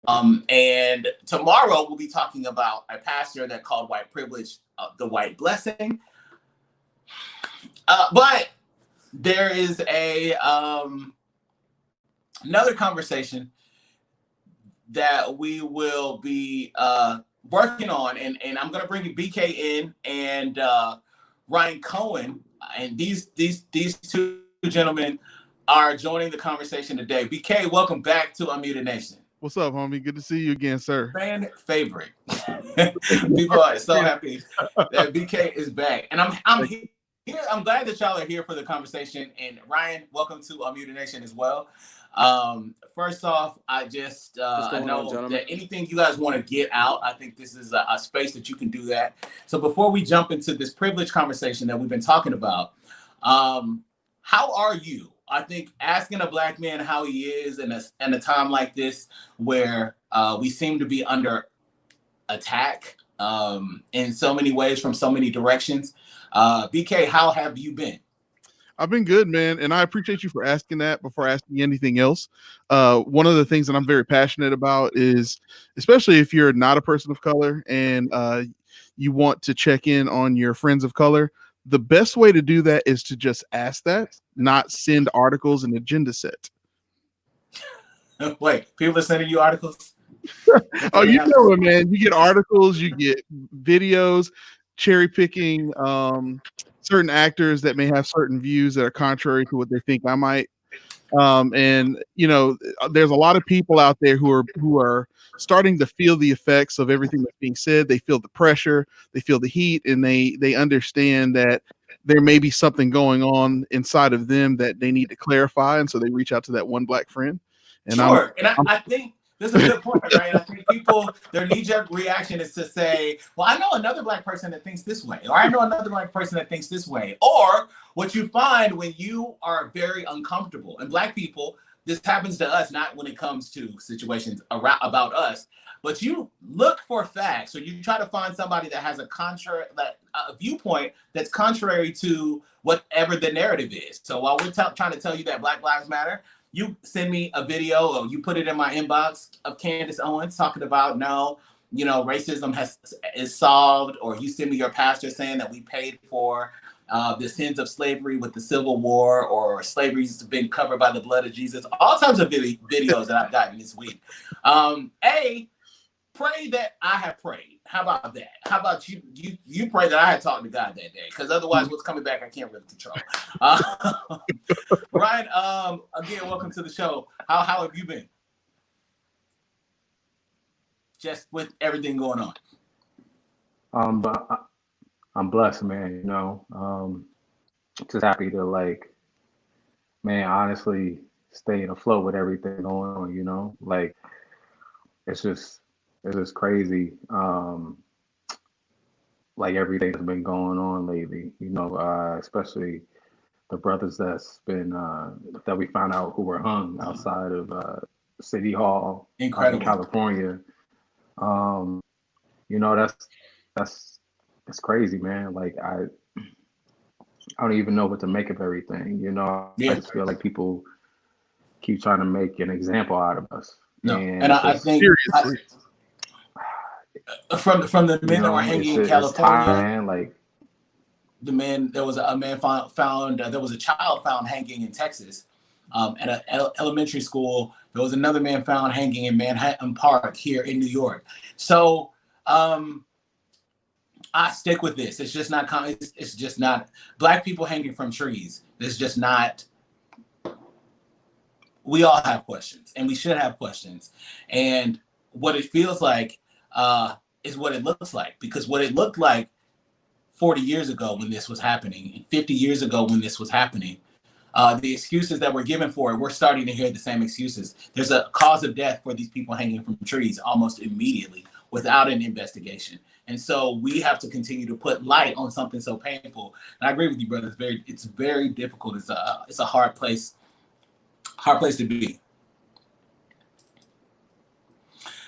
And tomorrow we'll be talking about a pastor that called white privilege the white blessing. But there is another conversation that we will be working on, and I'm going to bring BK in and Ryan Cohen, and these two gentlemen are joining the conversation today. BK, welcome back to Unmuted Nation. What's up, homie? Good to see you again, sir. Fan favorite. People are so happy that BK is back, and I'm here. I'm glad that y'all are here for the conversation. And Ryan, welcome to Unmuted Nation as well. First off, I just know that anything you guys want to get out, I think this is a space that you can do that. So before we jump into this privilege conversation that we've been talking about, how are you? I think asking a Black man how he is in a time like this where we seem to be under attack in so many ways from so many directions. BK, how have you been? I've been good, man, and I appreciate you for asking that before asking anything else. One of the things that I'm very passionate about is, especially if you're not a person of color and you want to check in on your friends of color, the best way to do that is to just ask that, not send articles and agenda set. Wait, people are sending you articles? Oh, you know it, man. You get articles, you get videos, cherry picking certain actors that may have certain views that are contrary to what they think I might. And you know, there's a lot of people out there who are starting to feel the effects of everything that's being said. They feel the pressure, they feel the heat, and they understand that there may be something going on inside of them that they need to clarify, and so they reach out to that one black friend. And sure, I think this is a good point, right? I think people, their knee-jerk reaction is to say, well, I know another black person that thinks this way, or I know another black person that thinks this way. Or what you find when you are very uncomfortable, and black people, this happens to us, not when it comes to situations about us, but you look for facts, or you try to find somebody that has a viewpoint that's contrary to whatever the narrative is. So while we're trying to tell you that Black Lives Matter, you send me a video, or you put it in my inbox of Candace Owens talking about, no, you know, racism is solved, or you send me your pastor saying that we paid for the sins of slavery with the Civil War, or slavery's been covered by the blood of Jesus. All types of videos that I've gotten this week. Pray that I have prayed. How about that? How about you pray that I had talked to God that day? Because otherwise, what's coming back, I can't really control. Ryan, again, welcome to the show. How have you been? Just with everything going on. But I'm blessed, man. You know, just happy to honestly stay afloat with everything going on. You know, like it's just crazy. Like everything that's been going on lately. You know, especially the brothers that's been that we found out who were hung outside of City Hall in California. You know, that's crazy, man. Like I don't even know what to make of everything. You know, I just feel like people keep trying to make an example out of us. No, and I think from the men that were hanging in California, there was a man found there was a child found hanging in Texas at an elementary school. There was another man found hanging in Manhattan Park here in New York. So I stick with this. It's just not it's just not black people hanging from trees. It's just not. We all have questions, and we should have questions. And what it feels like is what it looks like, because what it looked like 40 years ago when this was happening, and 50 years ago when this was happening, the excuses that were given for it, we're starting to hear the same excuses. There's a cause of death for these people hanging from trees almost immediately without an investigation. And so we have to continue to put light on something so painful. And I agree with you, brother. It's very difficult. It's a hard place to be.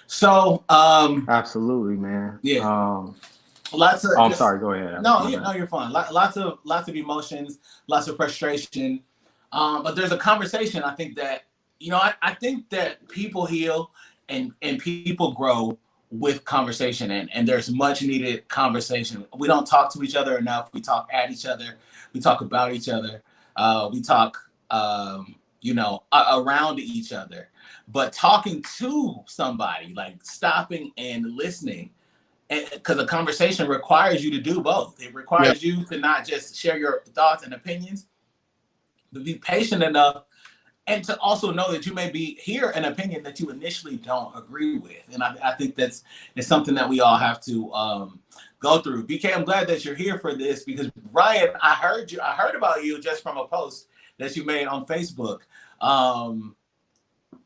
So absolutely, man. Yeah. Lots of. I'm sorry. Go ahead. No, you're fine. Lots of emotions, lots of frustration. But there's a conversation. I think that I think that people heal and people grow with conversation, and there's much needed conversation. We don't talk to each other enough. We talk at each other. We talk about each other. We talk around each other. But talking to somebody, like stopping and listening, because a conversation requires you to do both. It requires you to not just share your thoughts and opinions, but be patient enough, and to also know that you may hear an opinion that you initially don't agree with. And I think it's something that we all have to go through. BK, I'm glad that you're here for this, because Ryan, I heard about you just from a post that you made on Facebook.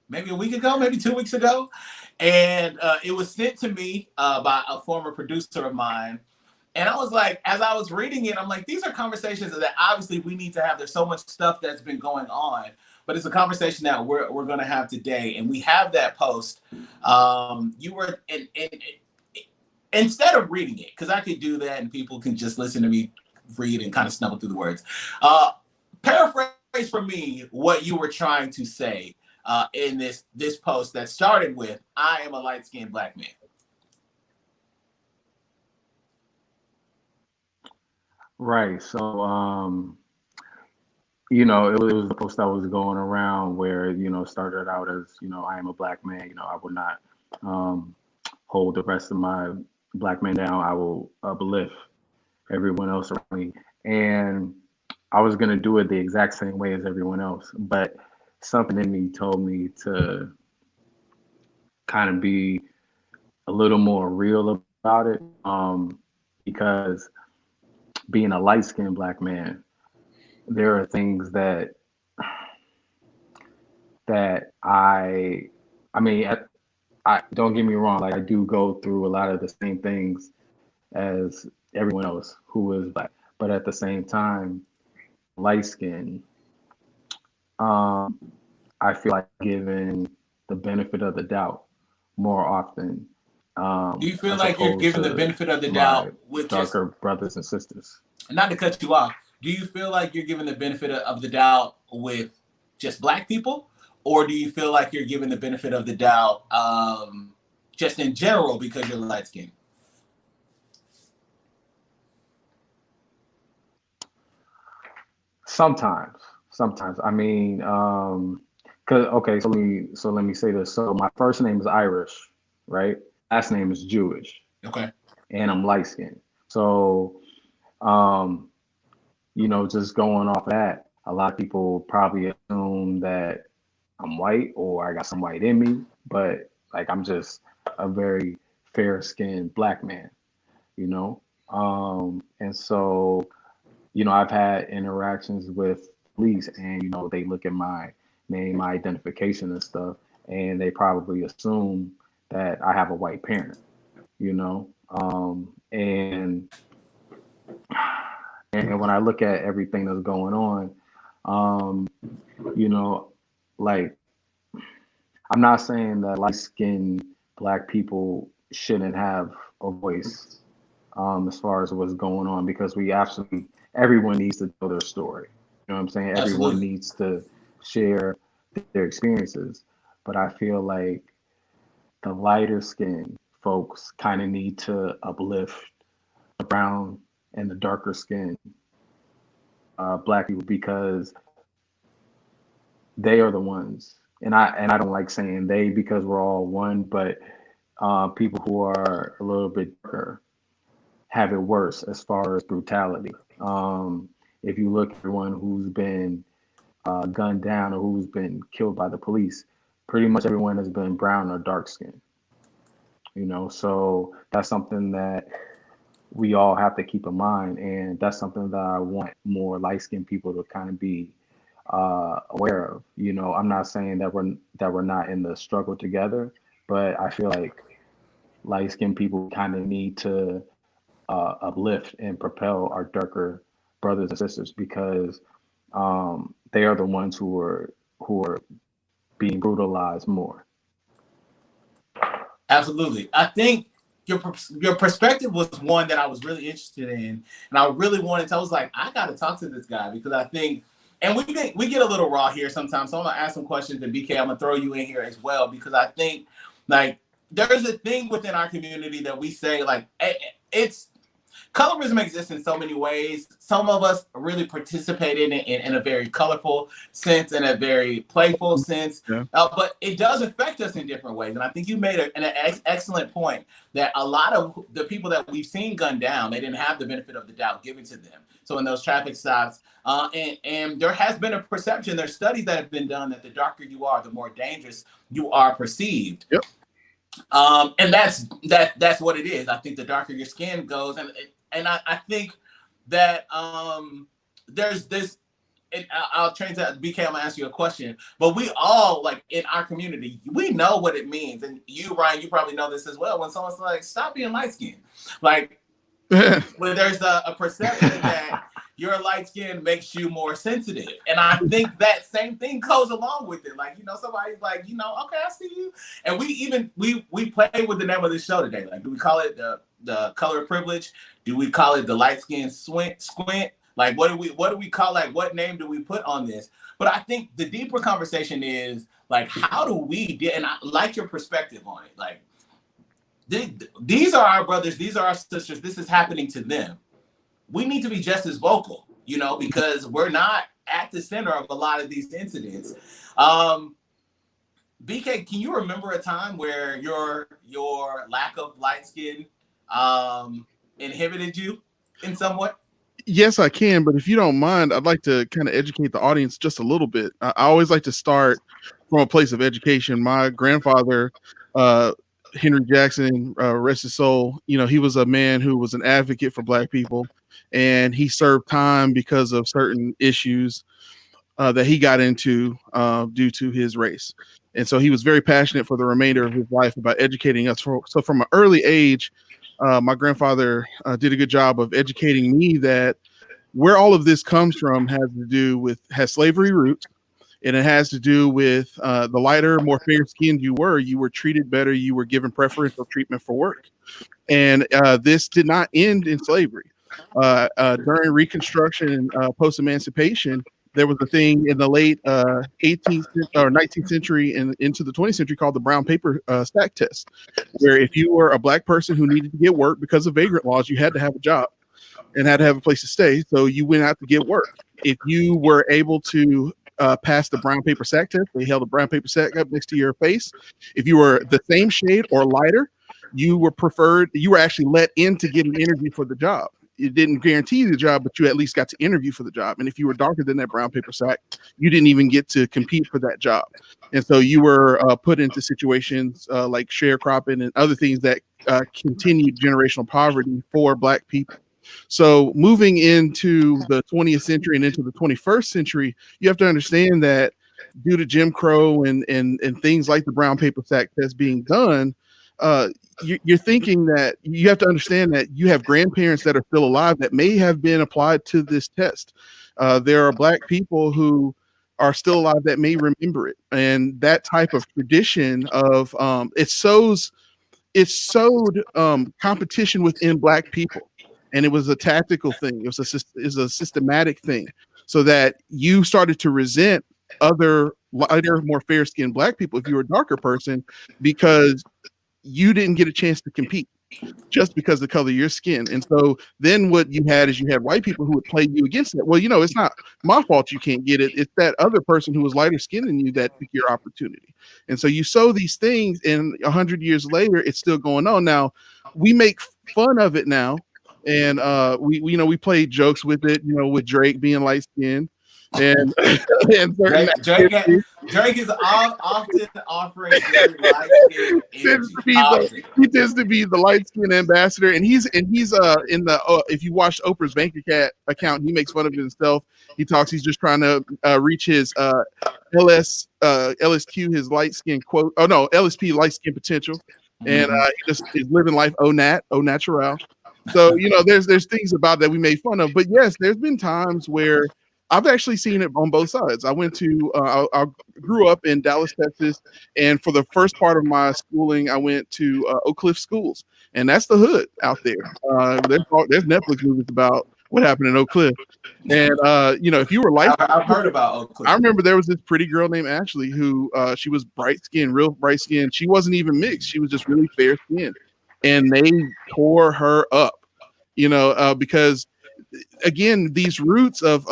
Maybe a week ago, maybe 2 weeks ago. And it was sent to me by a former producer of mine. And I was like, as I was reading it, I'm like, these are conversations that obviously we need to have. There's so much stuff that's been going on, but it's a conversation that we're going to have today. And we have that post. You were, instead of reading it, because I could do that and people can just listen to me read and kind of stumble through the words. paraphrase for me what you were trying to say in this post that started with, "I am a light-skinned black man." Right. So, you know, it was a post that was going around where, you know, started out as, you know, I am a black man, you know, I will not um, hold the rest of my black men down. I will uplift everyone else around me. And I was going to do it the exact same way as everyone else. But something in me told me to kind of be a little more real about it, because being a light skinned black man, there are things that I mean, I don't get me wrong, like I do go through a lot of the same things as everyone else who is black, but at the same time, light skin, um, I feel like given the benefit of the doubt more often, Do you feel as like you're opposed given the to benefit of the my doubt with just, darker brothers and sisters. not to cut you off, do you feel like you're given the benefit of the doubt with just black people? Or do you feel like you're given the benefit of the doubt just in general because you're light skinned? Sometimes. I mean, cause okay, so let me say this. So my first name is Irish, right? Last name is Jewish, Okay. and I'm light skinned. So, um, you know, just going off that, a lot of people probably assume that I'm white or I got some white in me, but like I'm just a very fair skinned black man, you know? And so, you know, I've had interactions with police and, you know, they look at my name, my identification and stuff, and they probably assume that I have a white parent, you know? And when I look at everything that's going on, um, you know, like I'm not saying that light skinned black people shouldn't have a voice, as far as what's going on, because we absolutely, everyone needs to tell their story. You know what I'm saying? Everyone Absolutely. needs to share their experiences. But I feel like the lighter skinned folks kind of need to uplift the brown and the darker skinned black people, because they are the ones. And I don't like saying they because we're all one, but people who are a little bit darker have it worse as far as brutality. If you look at everyone who's been gunned down or who's been killed by the police, pretty much everyone has been brown or dark skinned. You know, so that's something that we all have to keep in mind, and that's something that I want more light skinned people to kind of be aware of. You know, I'm not saying that we're not in the struggle together, but I feel like light skinned people kind of need to uplift and propel our darker brothers and sisters, because they are the ones who are being brutalized more. Absolutely. I think your perspective was one that I was really interested in, and I really wanted to. I was like, I got to talk to this guy because I think, and we get a little raw here sometimes. So I'm gonna ask some questions, and BK, I'm gonna throw you in here as well because I think like there's a thing within our community that we say like it's colorism exists in so many ways. Some of us really participate in a very colorful sense, in a very playful sense, Yeah. but it does affect us in different ways. And I think you made an excellent point that a lot of the people that we've seen gunned down, they didn't have the benefit of the doubt given to them. So in those traffic stops, and there has been a perception, there's studies that have been done that the darker you are, the more dangerous you are perceived. Yep. And that's what it is. I think the darker your skin goes, and I think that there's this. And I'll change that. BK, I'm gonna ask you a question. But we all, like in our community, we know what it means. And you, Ryan, you probably know this as well. When someone's like, "Stop being light skinned," like when there's a perception that your light skin makes you more sensitive. And I think that same thing goes along with it. Like, you know, somebody's like, you know, okay, I see you. And we play with the name of this show today. Like, do we call it the color of privilege? Do we call it the light skin squint? Like, what do we call, like, what name do we put on this? But I think the deeper conversation is, like, how do we, and I like your perspective on it. Like, these are our brothers, these are our sisters, this is happening to them. We need to be just as vocal, you know, because we're not at the center of a lot of these incidents. BK, can you remember a time where your lack of light skin inhibited you in some way? Yes, I can. But if you don't mind, I'd like to kind of educate the audience just a little bit. I always like to start from a place of education. My grandfather, Henry Jackson, rest his soul, you know, he was a man who was an advocate for Black people, and he served time because of certain issues that he got into due to his race. And so he was very passionate for the remainder of his life about educating us. So from an early age, my grandfather did a good job of educating me that where all of this comes from has slavery roots, and it has to do with the lighter, more fair-skinned you were treated better, you were given preferential treatment for work. And this did not end in slavery. During Reconstruction and post-emancipation, there was a thing in the late 18th or 19th century and into the 20th century called the brown paper sack test, where if you were a Black person who needed to get work because of vagrant laws, you had to have a job and had to have a place to stay. So you went out to get work. If you were able to pass the brown paper sack test, they held a brown paper sack up next to your face. If you were the same shade or lighter, you were preferred. You were actually let in to get an interview for the job. It didn't guarantee you the job, but you at least got to interview for the job. And if you were darker than that brown paper sack, you didn't even get to compete for that job. And so you were put into situations like sharecropping and other things that continued generational poverty for Black people. So moving into the 20th century and into the 21st century, you have to understand that due to Jim Crow and things like the brown paper sack test being done, you're thinking that you have to understand that you have grandparents that are still alive that may have been applied to this test. There are Black people who are still alive that may remember it, and that type of tradition of it sowed competition within Black people, and it was a tactical thing. It was a systematic thing, so that you started to resent other lighter, more fair-skinned Black people if you were a darker person, because you didn't get a chance to compete just because of the color of your skin. And so then what you had white people who would play you against that. Well, you know, it's not my fault you can't get it. It's that other person who was lighter skinned than you that took your opportunity. And so you sow these things, and 100 years later, it's still going on. Now, we make fun of it now, and we play jokes with it, you know, with Drake being light skinned. And Drake is often offering very light-skinned energy. He tends to be the light-skinned ambassador, and he's in the if you watch Oprah's bank account, he makes fun of himself. He's just trying to reach his LSQ, his light skin quote. Oh no, LSP, light skin potential, and he just is living life au natural. So you know, there's things about that we made fun of, but yes, there's been times where I've actually seen it on both sides. I grew up in Dallas, Texas, and for the first part of my schooling, I went to Oak Cliff schools, and that's the hood out there. There's Netflix movies about what happened in Oak Cliff, and you know, if you were light, I've heard about Oak Cliff. I remember there was this pretty girl named Ashley who she was real bright skinned. She wasn't even mixed; she was just really fair skinned, and they tore her up, you know, because. Again, these roots of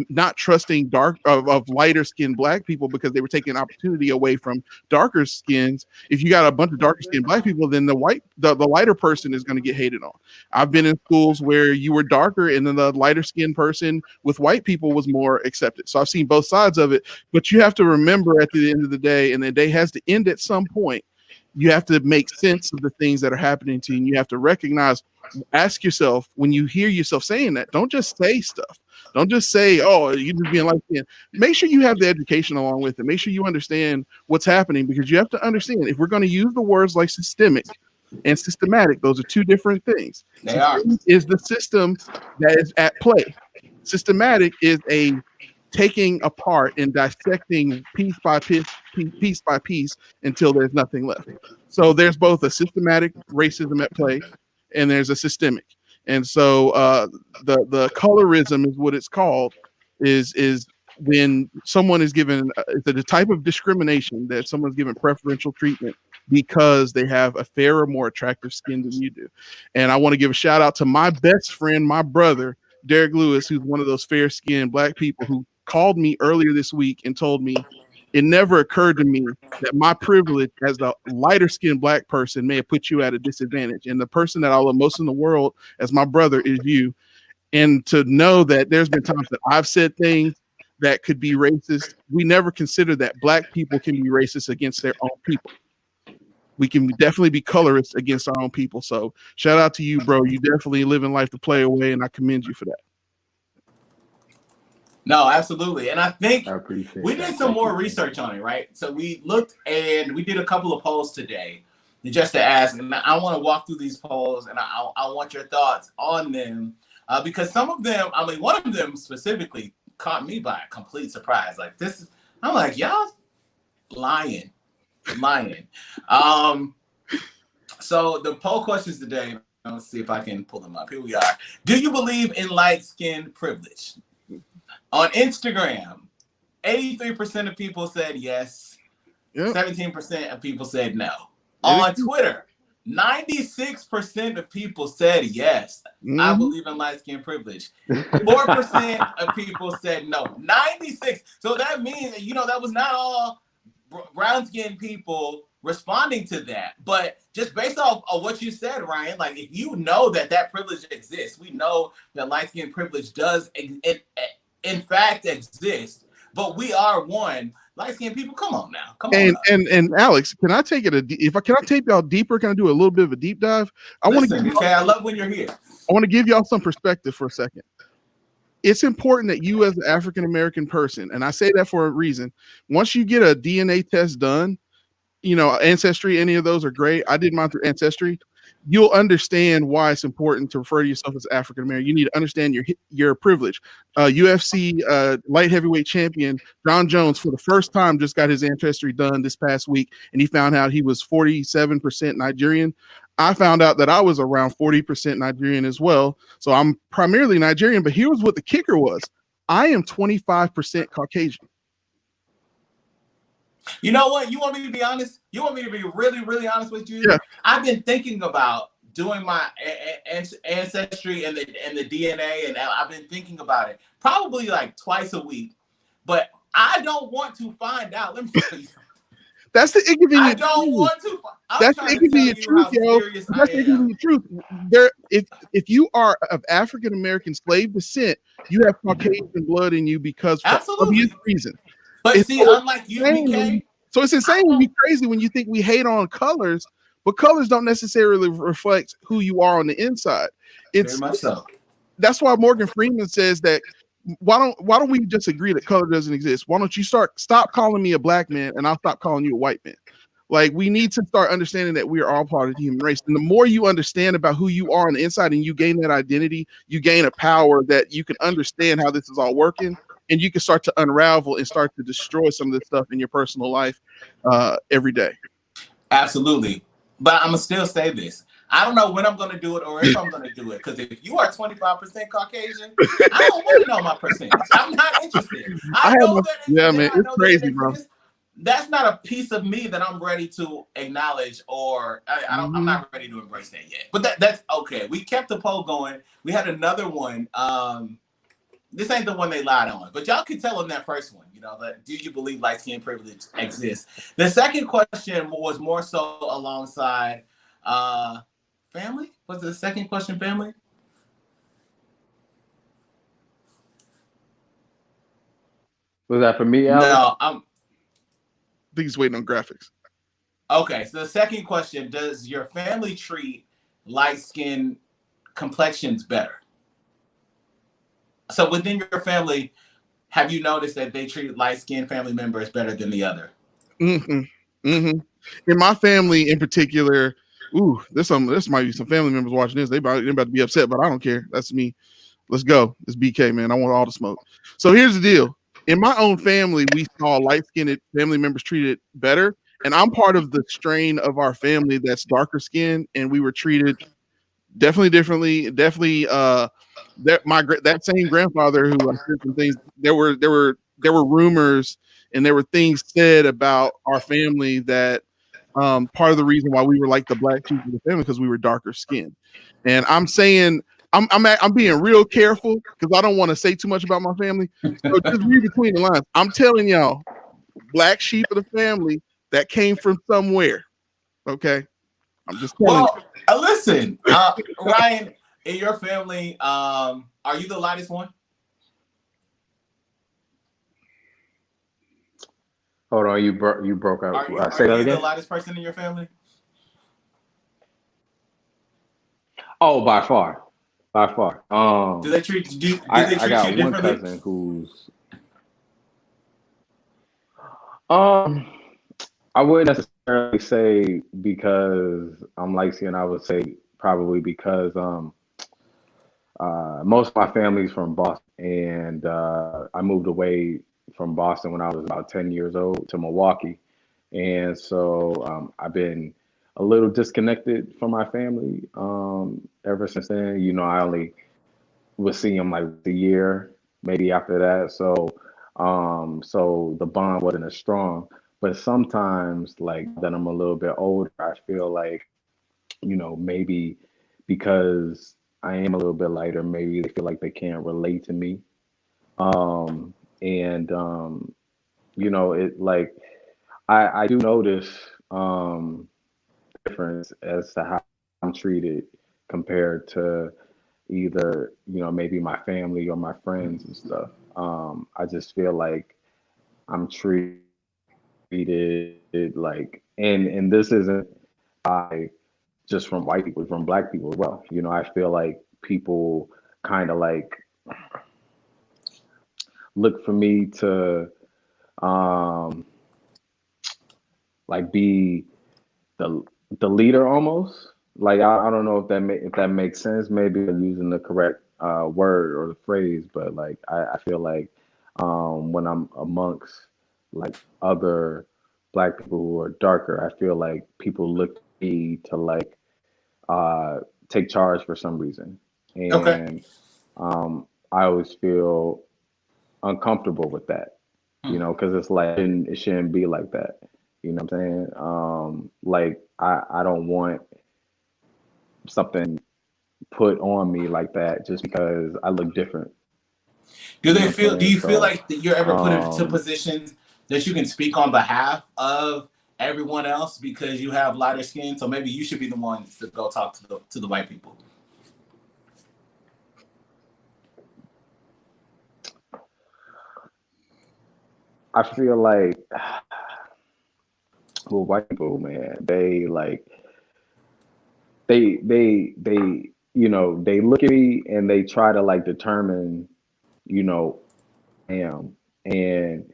not trusting of lighter skinned Black people because they were taking opportunity away from darker skins. If you got a bunch of darker skinned Black people, then the lighter person is going to get hated on. I've been in schools where you were darker and then the lighter skinned person with white people was more accepted. So I've seen both sides of it, but you have to remember at the end of the day, and the day has to end at some point. You have to make sense of the things that are happening to you. And you have to recognize, ask yourself, when you hear yourself saying that, don't just say stuff. Don't just say, oh, you're just being like that. Make sure you have the education along with it. Make sure you understand what's happening, because you have to understand, if we're going to use the words like systemic and systematic, those are two different things. Is the system that is at play. Systematic is a taking apart and dissecting piece by piece until there's nothing left. So there's both a systematic racism at play and there's a systemic. And so the colorism is what it's called, is when someone is given the type of discrimination that someone's given preferential treatment because they have a fairer, more attractive skin than you do. And I want to give a shout out to my best friend, my brother, Derek Lewis, who's one of those fair-skinned Black people who called me earlier this week and told me it never occurred to me that my privilege as a lighter-skinned Black person may have put you at a disadvantage. And the person that I love most in the world as my brother is you. And to know that there's been times that I've said things that could be racist. We never consider that Black people can be racist against their own people. We can definitely be colorist against our own people. So shout out to you, bro. You definitely living life the play away, and I commend you for that. No, absolutely. And I think we did some more research on it, right? So we looked and we did a couple of polls today just to ask, and I want to walk through these polls and I want your thoughts on them because some of them, I mean, one of them specifically caught me by a complete surprise. Like this, I'm like, y'all lying. So the poll questions today, let's see if I can pull them up. Here we are. Do you believe in light-skin privilege? On Instagram, 83% of people said yes. Yep. 17% of people said no. On Twitter, 96% of people said yes. Mm-hmm. I believe in light-skin privilege. 4% of people said no. 96. So that means, that was not all brown-skinned people responding to that. But just based off of what you said, Ryan, like if you know that privilege exists, we know that light-skin privilege does in fact exist, but we are one. Light-skinned people, come on now. Come on. And Alex, can I take it can I take y'all deeper? Can I do a little bit of a deep dive? I love when you're here. I want to give y'all some perspective for a second. It's important that you as an African American person, and I say that for a reason, once you get a DNA test done, Ancestry, any of those are great. I did mine through Ancestry. You'll understand why it's important to refer to yourself as African American. You need to understand your privilege. UFC light heavyweight champion John Jones, for the first time, just got his ancestry done this past week, and he found out he was 47% Nigerian. I found out that I was around 40% Nigerian as well. So I'm primarily Nigerian, but here's what the kicker was. I am 25% Caucasian. You know what? You want me to be honest? You want me to be really, really honest with you? Yeah. I've been thinking about doing my ancestry and the DNA, and I've been thinking about it probably like twice a week. But I don't want to find out. Let me tell you something. That's the inconvenient. I don't want to. That's the inconvenient truth, yo. That's the inconvenient truth. If you are of African American slave descent, you have Caucasian blood in you because for obvious reason. But see, unlike you, BK. So it's insane when you crazy when you think we hate on colors, but colors don't necessarily reflect who you are on the inside. It's very much so. That's why Morgan Freeman says that why don't we just agree that color doesn't exist? Why don't you stop calling me a Black man and I'll stop calling you a white man? Like, we need to start understanding that we are all part of the human race. And the more you understand about who you are on the inside and you gain that identity, you gain a power that you can understand how this is all working. And you can start to unravel and start to destroy some of this stuff in your personal life every day. Absolutely. But I'm going to still say this. I don't know when I'm going to do it or if I'm going to do it. Because if you are 25% Caucasian, I don't want to know my percentage. I'm not interested. I know that it's crazy, bro. That's not a piece of me that I'm ready to acknowledge, or I'm not ready to embrace that yet. But that's okay. We kept the poll going. We had another one. This ain't the one they lied on, but y'all can tell on that first one, that do you believe light-skin privilege exists? The second question was more so alongside family. Was the second question family? Was that for me, Alex? No, I think he's waiting on graphics. Okay, so the second question, does your family treat light-skin complexions better? So within your family, have you noticed that they treat light-skinned family members better than the other? Mm-hmm. Mm-hmm. In my family in particular, this might be some family members watching this. They're about to be upset, but I don't care. That's me. Let's go. It's BK, man. I want all the smoke. So here's the deal. In my own family, we saw light-skinned family members treated better. And I'm part of the strain of our family that's darker skinned, and we were treated definitely differently. Definitely, that same grandfather who I said some things. There were rumors and there were things said about our family that part of the reason why we were like the black sheep of the family because we were darker skinned. And I'm saying I'm being real careful because I don't want to say too much about my family. So just read between the lines. I'm telling y'all, black sheep of the family that came from somewhere. Okay, I'm just telling you. Listen, Ryan, in your family, are you the lightest one? Hold on, you broke out. Are you the lightest person in your family? Oh, by far. Do they treat you I got one differently? cousin who's I wouldn't necessarily say because I'm light skinned. I would say probably because most of my family's from Boston, and I moved away from Boston when I was about 10 years old to Milwaukee, and so I've been a little disconnected from my family ever since then. You know, I only would see them like a year, maybe after that. So the bond wasn't as strong. But sometimes, like that, I'm a little bit older. I feel like, you know, maybe because I am a little bit lighter, maybe they feel like they can't relate to me. And you know, it like I do notice difference as to how I'm treated compared to either, you know, maybe my family or my friends and stuff. I just feel like I'm treated like, and this isn't I just from white people, from black people as well. You know, I feel like people kind of like look for me to um like be the leader almost. Like I don't know if that makes sense. Maybe I'm using the correct word or the phrase, but like I feel like when I'm amongst like other black people who are darker, I feel like people look to me to like uh take charge for some reason. Okay. And I always feel uncomfortable with that, you know, because it's like it shouldn't be like that. You know what I'm saying? Like I don't want something put on me like that just because I look different. Do You know what I'm do saying? you feel So like that you're ever put into positions that you can speak on behalf of everyone else because you have lighter skin? So maybe you should be the ones to go talk to the white people. I feel like well, white people, man, they like they you know, they look at me and they try to like determine, you know, I am. And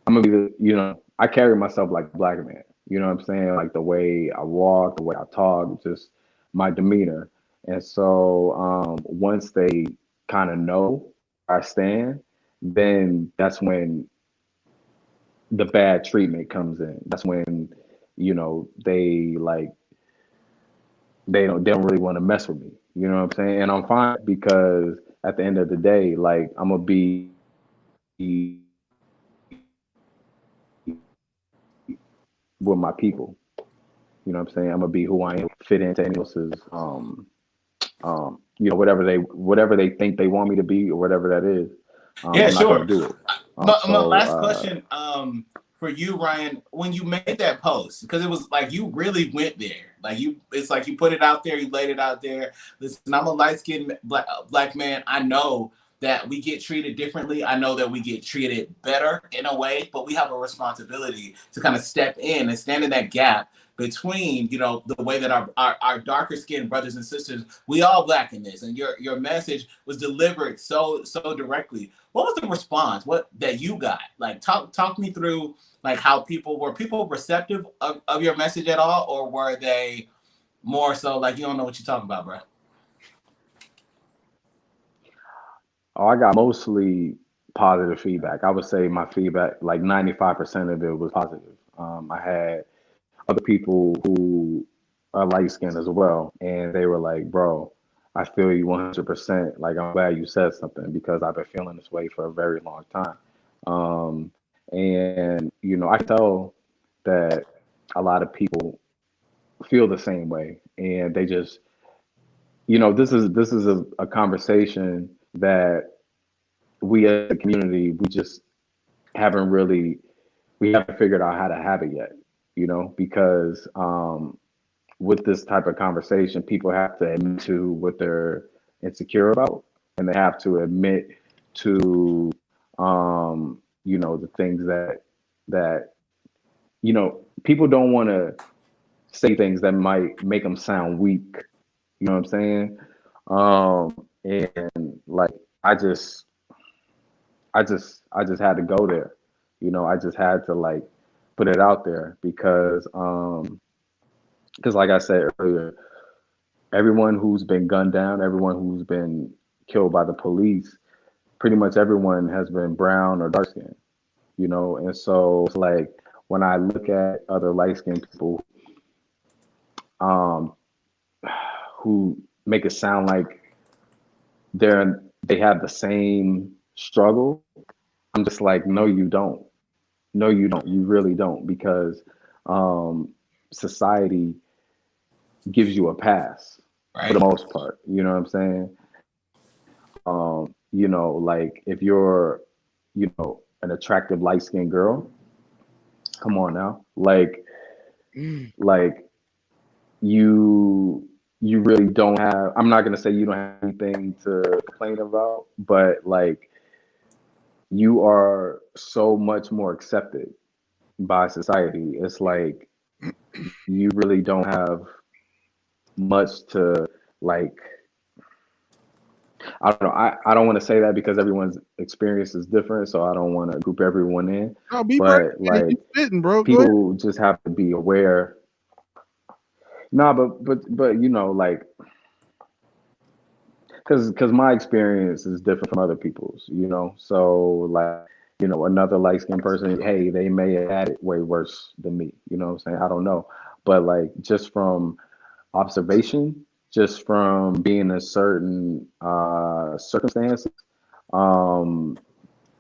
I'm gonna be the, you know, I carry myself like a black man. You know what I'm saying? Like the way I walk, the way I talk, just my demeanor. And so once they kind of know where I stand, then that's when the bad treatment comes in. That's when, you know, they like they don't really want to mess with me. You know what I'm saying? And I'm fine because at the end of the day, like I'm gonna be with my people. You know what I'm saying? I'm gonna be who I am, fit into anyone else's you know, whatever they think they want me to be or whatever that is. Yeah, I'm not sure. gonna do it. My last question for you, Ryan, when you made that post, because it was like you really went there. Like it's like you put it out there, you laid it out there. Listen, I'm a light-skinned black man. I know that we get treated differently. I know that we get treated better in a way, but we have a responsibility to kind of step in and stand in that gap between, you know, the way that our darker skinned brothers and sisters, we all black in this, and your message was delivered so directly. What was the response? What that you got? Like talk me through like how were people receptive of your message at all, or were they more so like you don't know what you're talking about, bro? Oh, I got mostly positive feedback. I would say my feedback, like 95% of it was positive. I had other people who are light skinned as well, and they were like, "Bro, I feel you 100%. Like, I'm glad you said something because I've been feeling this way for a very long time." Um, and I can tell that a lot of people feel the same way, and they just, this is a conversation that we as a community, haven't really we haven't figured out how to have it yet, because with this type of conversation, people have to admit to what they're insecure about, and they have to admit to, the things that people don't want to say things that might make them sound weak. You know what I'm saying? And like I just had to go there. I just had to like put it out there because like I said earlier, everyone who's been gunned down, everyone who's been killed by the police, pretty much everyone has been brown or dark skinned, and so it's like when I look at other light skinned people um who make it sound like they have the same struggle, I'm just like, no, you don't. No, you don't. You really don't, because society gives you a pass for the most part. You know what I'm saying? Like if you're, an attractive light skinned girl, come on now. Like you really don't have, I'm not gonna say you don't have anything to complain about, but like you are so much more accepted by society. It's like you really don't have much to like. I don't know. I don't want to say that because everyone's experience is different, so I don't want to group everyone in. Oh, be But brave, man. like You spitting, bro. Go ahead. people just have to be aware. No, but like because my experience is different from other people's. So like another light skinned person, hey, they may have had it way worse than me. You know what I'm saying? I don't know, but like just from observation, just from being in certain circumstances, um,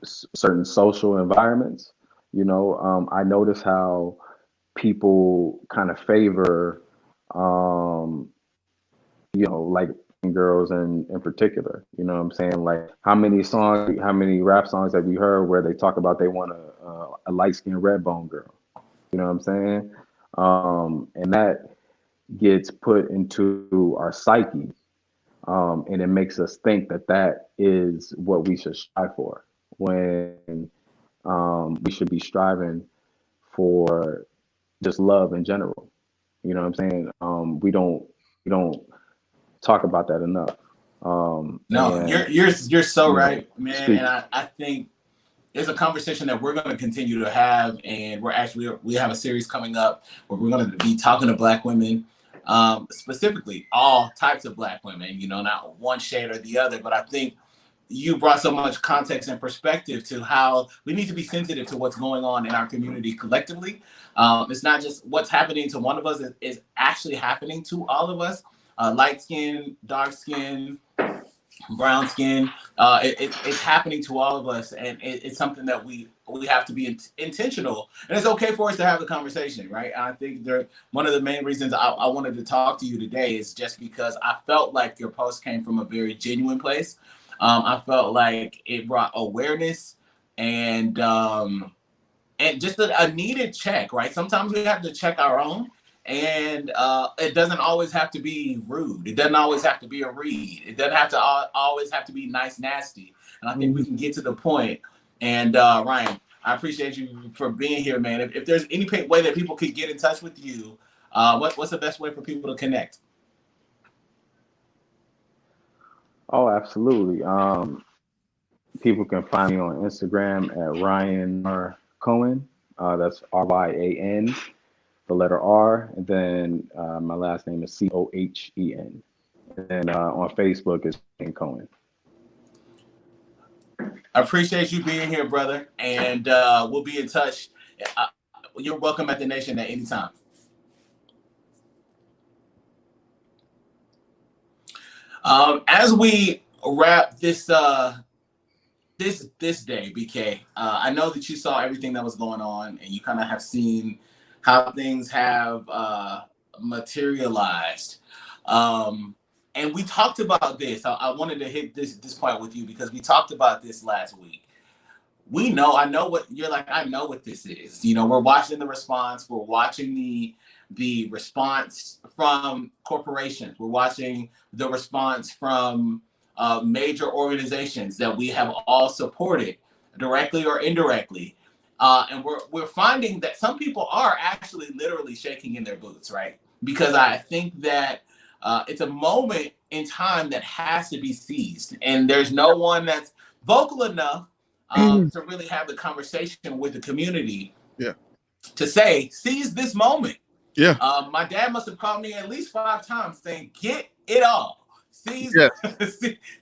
certain social environments, I notice how people kind of favor, like girls in particular. You know what I'm saying? Like how many rap songs have you heard where they talk about they want a light skinned red bone girl? You know what I'm saying? And that gets put into our psyche, and it makes us think that is what we should strive for, when we should be striving for just love in general. You know what I'm saying? We don't talk about that enough. No, you're so right, man. speak. And I think it's a conversation that we're going to continue to have, and we have a series coming up where we're going to be talking to Black women, specifically all types of Black women. Not one shade or the other, but I think you brought so much context and perspective to how we need to be sensitive to what's going on in our community collectively. It's not just what's happening to one of us; it's actually happening to all of us. Light skin, dark skin, brown skin. It's happening to all of us, and it's something that we have to be intentional. And it's okay for us to have the conversation, right? And I think one of the main reasons I wanted to talk to you today is just because I felt like your post came from a very genuine place. I felt like it brought awareness and just a needed check, right? Sometimes we have to check our own. And it doesn't always have to be rude. It doesn't always have to be a read. It doesn't have to always have to be nice, nasty. And I think we can get to the point. And Ryan, I appreciate you for being here, man. If there's any way that people could get in touch with you, what's the best way for people to connect? Oh, absolutely. People can find me on Instagram at Ryan R. Cohen. That's RYAN, the letter R, and then my last name is COHEN. And on Facebook is Ryan Cohen. I appreciate you being here, brother, and we'll be in touch. You're welcome at the Nation at any time. As we wrap this this day, BK, I know that you saw everything that was going on, and you kind of have seen how things have materialized. And we talked about this. I wanted to hit this point with you because we talked about this last week. I know what you're like. I know what this is. You know, we're watching the response. We're watching the response from corporations. We're watching the response from major organizations that we have all supported, directly or indirectly. And we're finding that some people are actually literally shaking in their boots, right? Because I think that it's a moment in time that has to be seized, and there's no one that's vocal enough to really have the conversation with the community. Yeah. To say, seize this moment. Yeah. My dad must have called me at least 5 times saying, "Get it all. Seize,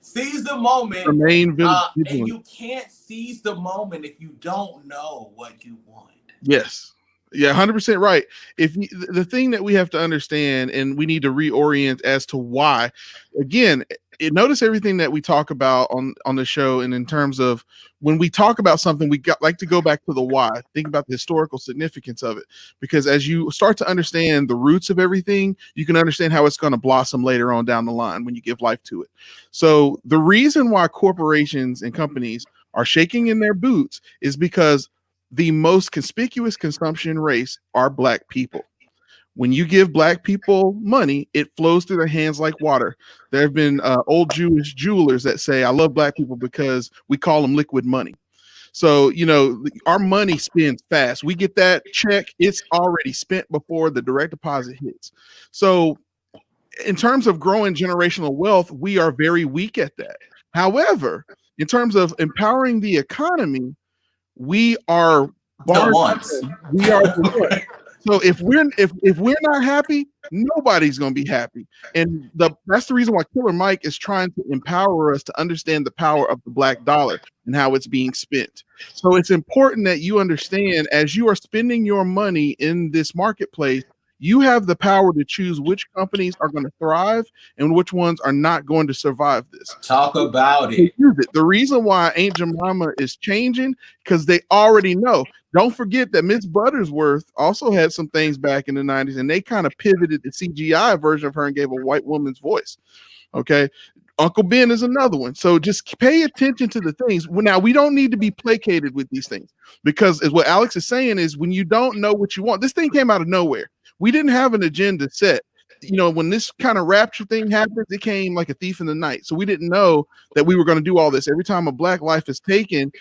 seize the moment." Remain vigilant. And you can't seize the moment if you don't know what you want. Yes. Yeah, 100% right. The thing that we have to understand, and we need to reorient as to why, again, notice everything that we talk about on the show, and in terms of when we talk about something, like to go back to the why. Think about the historical significance of it, because as you start to understand the roots of everything, you can understand how it's going to blossom later on down the line when you give life to it. So the reason why corporations and companies are shaking in their boots is because the most conspicuous consumption race are Black people. When you give Black people money, it flows through their hands like water. There have been old Jewish jewelers that say, "I love Black people because we call them liquid money." So, you know, our money spends fast. We get that check, it's already spent before the direct deposit hits. So in terms of growing generational wealth, we are very weak at that. However, in terms of empowering the economy, we are the ones. We are the ones. So if we're not happy, nobody's going to be happy. And that's the reason why Killer Mike is trying to empower us to understand the power of the Black dollar and how it's being spent. So it's important that you understand, as you are spending your money in this marketplace, you have the power to choose which companies are going to thrive and which ones are not going to survive this. Talk about it. The reason why Aunt Jemima is changing, because they already know. Don't forget that Miss Buttersworth also had some things back in the 90s, and they kind of pivoted the CGI version of her and gave a white woman's voice. Okay. Uncle Ben is another one. So just pay attention to the things. Now, we don't need to be placated with these things, because as what Alex is saying is, when you don't know what you want, this thing came out of nowhere. We didn't have an agenda set. You know, when this kind of rapture thing happened, it came like a thief in the night. So we didn't know that we were going to do all this. Every time a Black life is taken,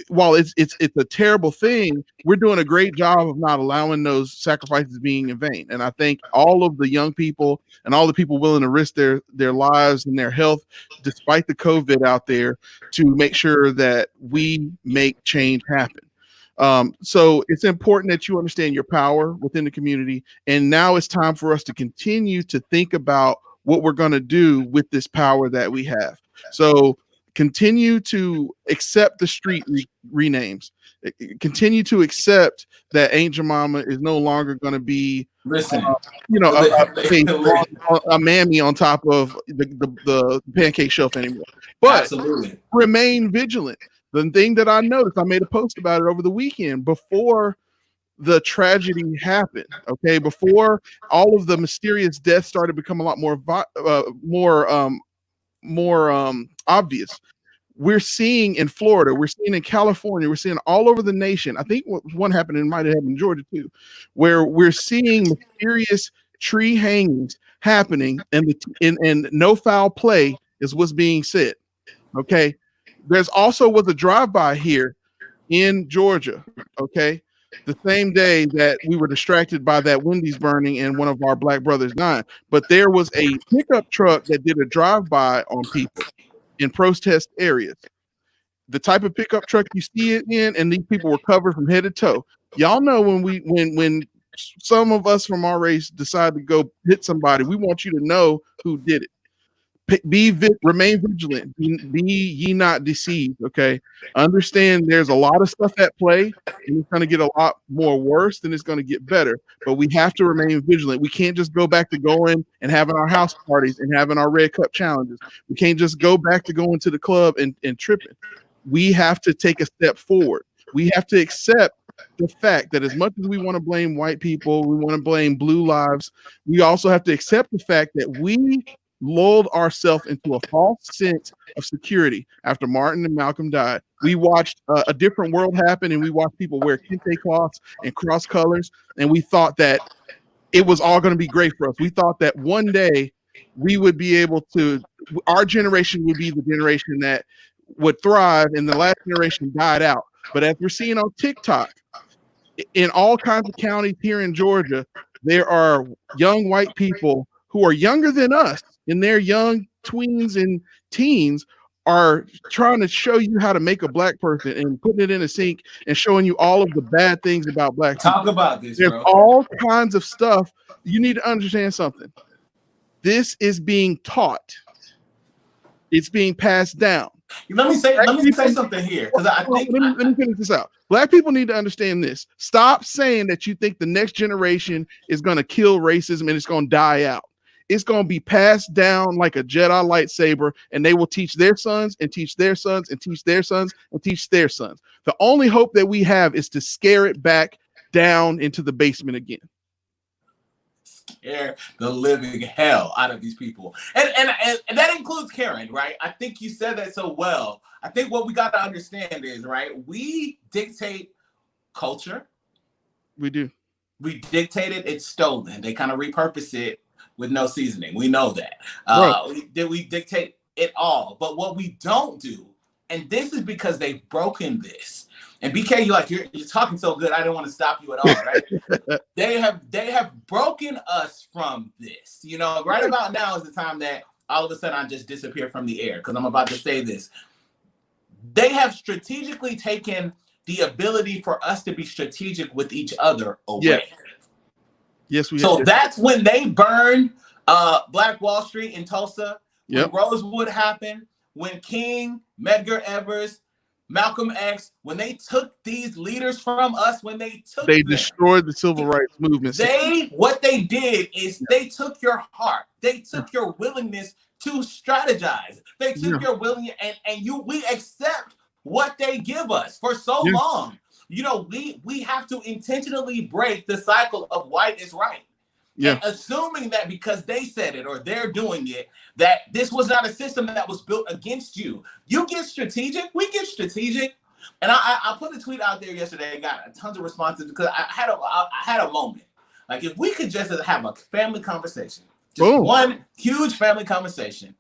while it's a terrible thing, we're doing a great job of not allowing those sacrifices being in vain. And I think all of the young people and all the people willing to risk their lives and their health, despite the COVID out there, to make sure that we make change happen. So it's important that you understand your power within the community. And now it's time for us to continue to think about what we're going to do with this power that we have. So continue to accept the street renames. Continue to accept that Aunt Jemima is no longer going to be, a mammy on top of the pancake shelf anymore. But absolutely, remain vigilant. The thing that I noticed, I made a post about it over the weekend before the tragedy happened. Okay, before all of the mysterious deaths started to become a lot more obvious. We're seeing in Florida, we're seeing in California, we're seeing all over the nation. I think one happened, it might have happened in Georgia too, where we're seeing mysterious tree hangings happening, and no foul play is what's being said. Okay. There's also was a drive-by here in Georgia, okay, the same day that we were distracted by that Wendy's burning and one of our Black brothers dying. But there was a pickup truck that did a drive-by on people in protest areas. The type of pickup truck you see it in, and these people were covered from head to toe. Y'all know when some of us from our race decide to go hit somebody, we want you to know who did it. Remain vigilant. Be ye not deceived. Okay. Understand there's a lot of stuff at play, and it's going to get a lot more worse than it's going to get better. But we have to remain vigilant. We can't just go back to going and having our house parties and having our red cup challenges. We can't just go back to going to the club and tripping. We have to take a step forward. We have to accept the fact that as much as we want to blame white people, we want to blame blue lives, we also have to accept the fact that we lulled ourselves into a false sense of security after Martin and Malcolm died. We watched a different world happen, and we watched people wear kente cloths and cross colors, and we thought that it was all going to be great for us. We thought that one day we would be able to, our generation would be the generation that would thrive, and the last generation died out. But as we're seeing on TikTok, in all kinds of counties here in Georgia, there are young white people who are younger than us, in their young tweens and teens, are trying to show you how to make a black person and putting it in a sink and showing you all of the bad things about black people. Talk about this, There's bro. all kinds of stuff. You need to understand something. This is being taught. It's being passed down. Let me say something here, because I think let me finish this out. Black people need to understand this. Stop saying that you think the next generation is going to kill racism and it's going to die out. It's going to be passed down like a Jedi lightsaber, and they will teach their sons and teach their sons and teach their sons and teach their sons. The only hope that we have is to scare it back down into the basement again. Scare the living hell out of these people. And that includes Karen, right? I think you said that so well. I think what we got to understand is, right, we dictate culture. We do. We dictate it. It's stolen. They kind of repurpose it with no seasoning. We know that. We dictate it all. But what we don't do, and this is because they've broken this. And BK, you're talking so good, I didn't want to stop you at all, right? They have broken us from this. You know, right about now is the time that all of a sudden I just disappear from the air, because I'm about to say this. They have strategically taken the ability for us to be strategic with each other away. Yeah. Yes, we. So that's when they burned Black Wall Street in Tulsa. Yep. When Rosewood happened, when King, Medgar Evers, Malcolm X, when they took these leaders from us, they destroyed the civil rights movement. What they did is they took your heart, they took your willingness to strategize, they took your willingness, and we accept what they give us for so long. You know, we have to intentionally break the cycle of white is right. Yeah. And assuming that because they said it or they're doing it, that this was not a system that was built against you. You get strategic, we get strategic. And I put a tweet out there yesterday and got tons of responses because I had a moment. Like, if we could just have a family conversation, just one huge family conversation,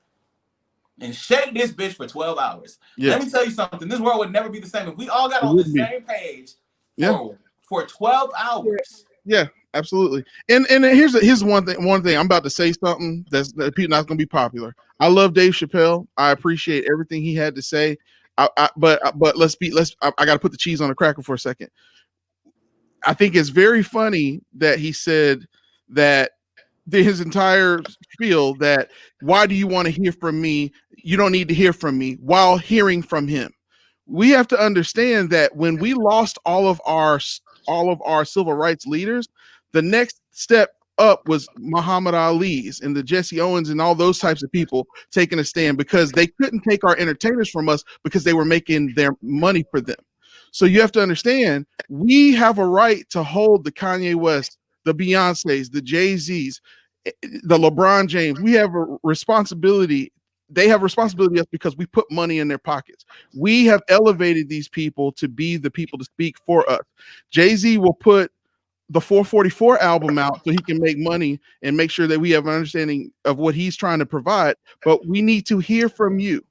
and shake this bitch for 12 hours. Yeah. Let me tell you something. This world would never be the same if we all got on the same page for 12 hours. Yeah, absolutely. And here's one thing. I'm about to say something that's not going to be popular. I love Dave Chappelle. I appreciate everything he had to say. But I got to put the cheese on the cracker for a second. I think it's very funny that he said that his entire spiel that why do you want to hear from me? You don't need to hear from me, while hearing from him. We have to understand that when we lost all of our civil rights leaders, the next step up was Muhammad Ali's and the Jesse Owens and all those types of people taking a stand because they couldn't take our entertainers from us because they were making their money for them. So you have to understand, we have a right to hold the Kanye West, the Beyoncés, the Jay-Z's, the LeBron James. We have a responsibility. They have responsibility because we put money in their pockets. We have elevated these people to be the people to speak for us. Jay-Z will put the 444 album out so he can make money and make sure that we have an understanding of what he's trying to provide. But we need to hear from you.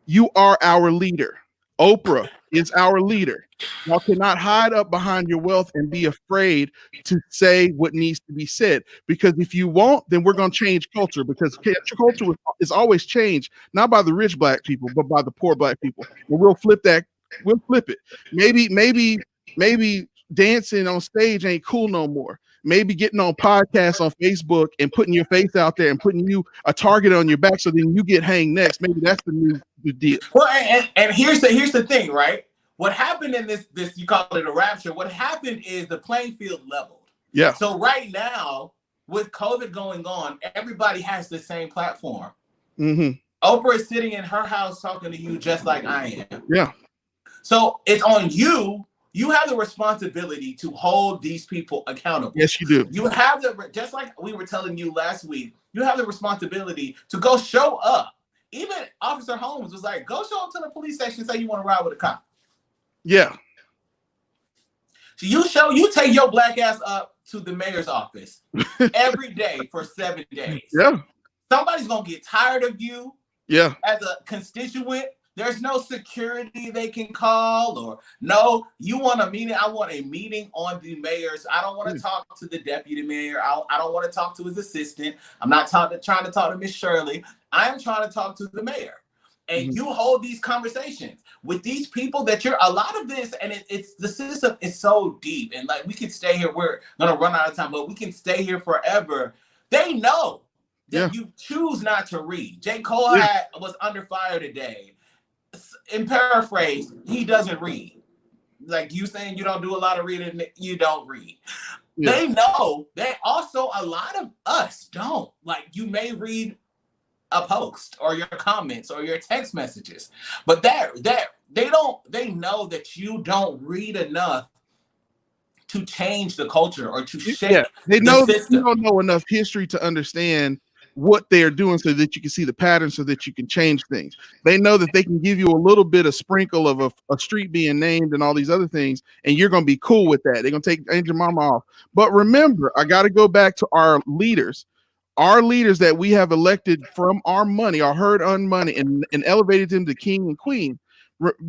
You are our leader. Oprah is our leader. Y'all cannot hide up behind your wealth and be afraid to say what needs to be said. Because if you won't, then we're going to change culture. Because culture is always changed, not by the rich black people, but by the poor black people. And we'll flip that. We'll flip it. Maybe dancing on stage ain't cool no more. maybe getting on podcasts on Facebook and putting your face out there and putting you a target on your back so then you get hanged next. Maybe that's the new deal. Well, and here's the thing, right? What happened in this you call it a rapture. What happened is the playing field leveled. Yeah. So right now, with COVID going on, everybody has the same platform. Mm-hmm. Oprah is sitting in her house talking to you just like I am. Yeah. So it's on you. You have the responsibility to hold these people accountable. Yes, you do. You have just like we were telling you last week, you have the responsibility to go show up. Even Officer Holmes was like, go show up to the police station and say you want to ride with a cop. Yeah. So you take your black ass up to the mayor's office every day for 7 days. Yeah. Somebody's going to get tired of you. Yeah. As a constituent, there's no security they can call or no, you want a meeting. I want a meeting on the mayor's. I don't want to talk to the deputy mayor. I don't want to talk to his assistant. I'm not trying to talk to Miss Shirley. I am trying to talk to the mayor. And you hold these conversations with these people that a lot of this, and it's the system is so deep. And like we can stay here, we're gonna run out of time, but we can stay here forever. They know that you choose not to read. J. Cole was under fire today. In paraphrase, he doesn't read. Like you saying you don't do a lot of reading, you don't read. Yeah. They know that also a lot of us don't. Like you may read a post or your comments or your text messages, but they know that you don't read enough to change the culture or to shape they know the system. You don't know enough history to understand what they're doing so that you can see the pattern so that you can change things. They know that they can give you a little bit of sprinkle of a street being named and all these other things, and you're going to be cool with that. They're going to take your mama off. But remember, I got to go back to our leaders that we have elected from our money, our hard-earned money, and elevated them to king and queen.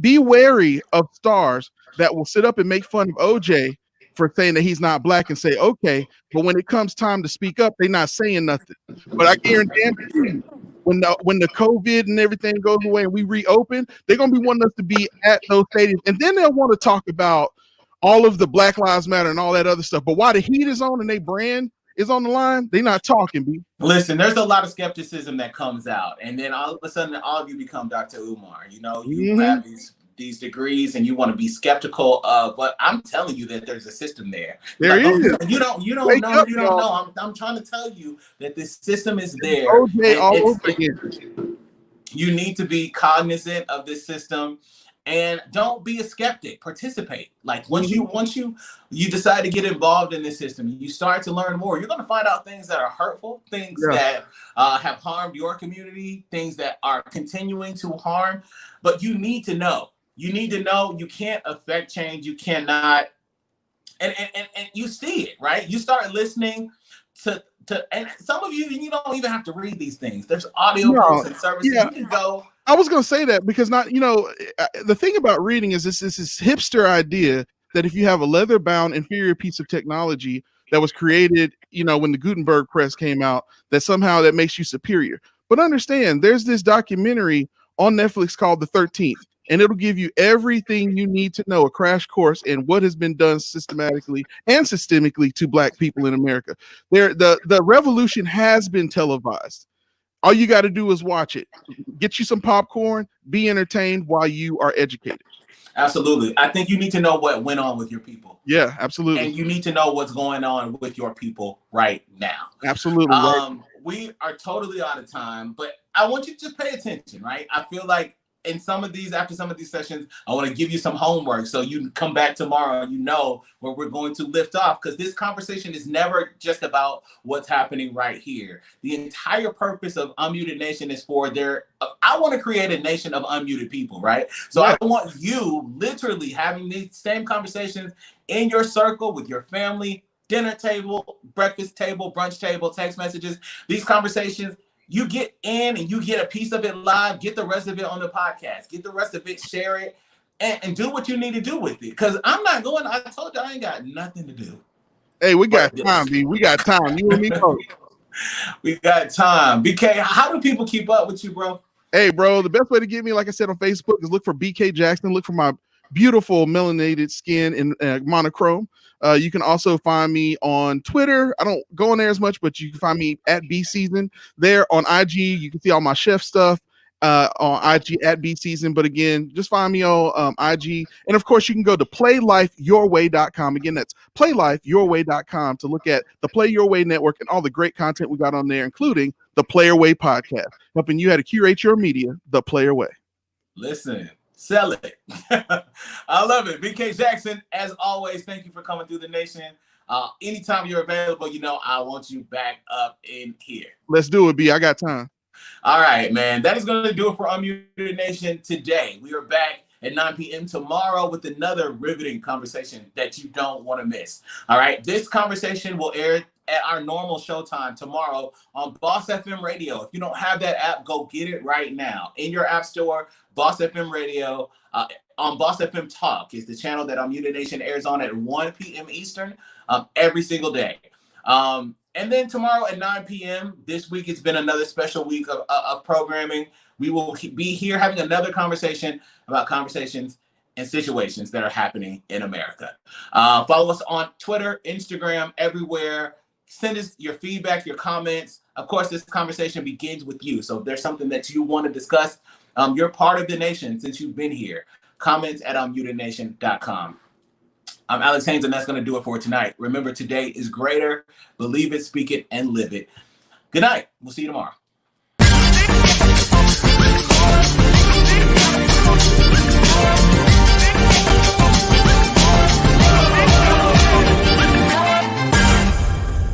Be wary of stars that will sit up and make fun of OJ for saying that he's not black and say, okay, but when it comes time to speak up, they're not saying nothing. But I guarantee you, when the COVID and everything goes away and we reopen, they're going to be wanting us to be at those stadiums. And then they'll want to talk about all of the Black Lives Matter and all that other stuff. But while the heat is on and they brand is on the line, they're not talking, B. Listen, there's a lot of skepticism that comes out. And then all of a sudden, all of you become Dr. Umar. You know, you have these degrees and you want to be skeptical of, but I'm telling you that there's a system there. There is. You don't know. I'm trying to tell you that this system is there. OJ all over again. You need to be cognizant of this system and don't be a skeptic. Participate. Like once you decide to get involved in this system, you start to learn more. You're going to find out things that are hurtful, things that have harmed your community, things that are continuing to harm, but you need to know. You need to know you can't affect change. You cannot, and you see it, right? You start listening to, and some of you don't even have to read these things. There's audio books and services. You can go. I was going to say that because the thing about reading is this hipster idea that if you have a leather bound inferior piece of technology that was created, when the Gutenberg press came out, that somehow that makes you superior. But understand, there's this documentary on Netflix called The 13th. And it'll give you everything you need to know, a crash course in what has been done systematically and systemically to Black people in America. The revolution has been televised. All you got to do is watch it. Get you some popcorn, be entertained while you are educated. Absolutely. I think you need to know what went on with your people. Yeah, absolutely. And you need to know what's going on with your people right now. Absolutely. We are totally out of time, but I want you to just pay attention, right? I feel like after some of these sessions, I want to give you some homework so you can come back tomorrow and you know where we're going to lift off, because this conversation is never just about what's happening right here. The entire purpose of Unmuted Nation is I want to create a nation of unmuted people, right? So I want you literally having these same conversations in your circle with your family, dinner table, breakfast table, brunch table, text messages, these conversations. You get in and you get a piece of it live, get the rest of it on the podcast, get the rest of it, share it, and do what you need to do with it. Because I told you I ain't got nothing to do. Hey, we got time, B. We got time. You and me both. We got time. BK, how do people keep up with you, bro? Hey, bro, the best way to get me, like I said, on Facebook is look for BK Jackson. Look for my beautiful melanated skin in monochrome. You can also find me on Twitter. I don't go on there as much, but you can find me at B Season. There on IG, you can see all my chef stuff on IG at B Season. But again, just find me on IG. And of course, you can go to playlifeyourway.com. Again, that's playlifeyourway.com to look at the Play Your Way Network and all the great content we got on there, including the Player Way podcast, helping you how to curate your media the Player Way. Listen, sell it. I love it. BK Jackson, as always, thank you for coming through the nation. Anytime you're available, I want you back up in here. Let's do it, B. I got time. All right, man. That is going to do it for Unmuted Nation today. We are back at 9 p.m. tomorrow with another riveting conversation that you don't want to miss. All right. This conversation will air at our normal showtime tomorrow on Boss FM Radio. If you don't have that app, go get it right now. In your app store, Boss FM Radio, on Boss FM Talk is the channel that Unmuted Nation airs on at 1 p.m. Eastern every single day. And then tomorrow at 9 p.m., this week it's been another special week of programming. We will be here having another conversation about conversations and situations that are happening in America. Follow us on Twitter, Instagram, everywhere. Send us your feedback, your comments. Of course, this conversation begins with you. So if there's something that you want to discuss, you're part of the nation since you've been here. Comments at unmutednation.com. I'm Alex Haynes, and that's going to do it for tonight. Remember, today is greater. Believe it, speak it, and live it. Good night. We'll see you tomorrow.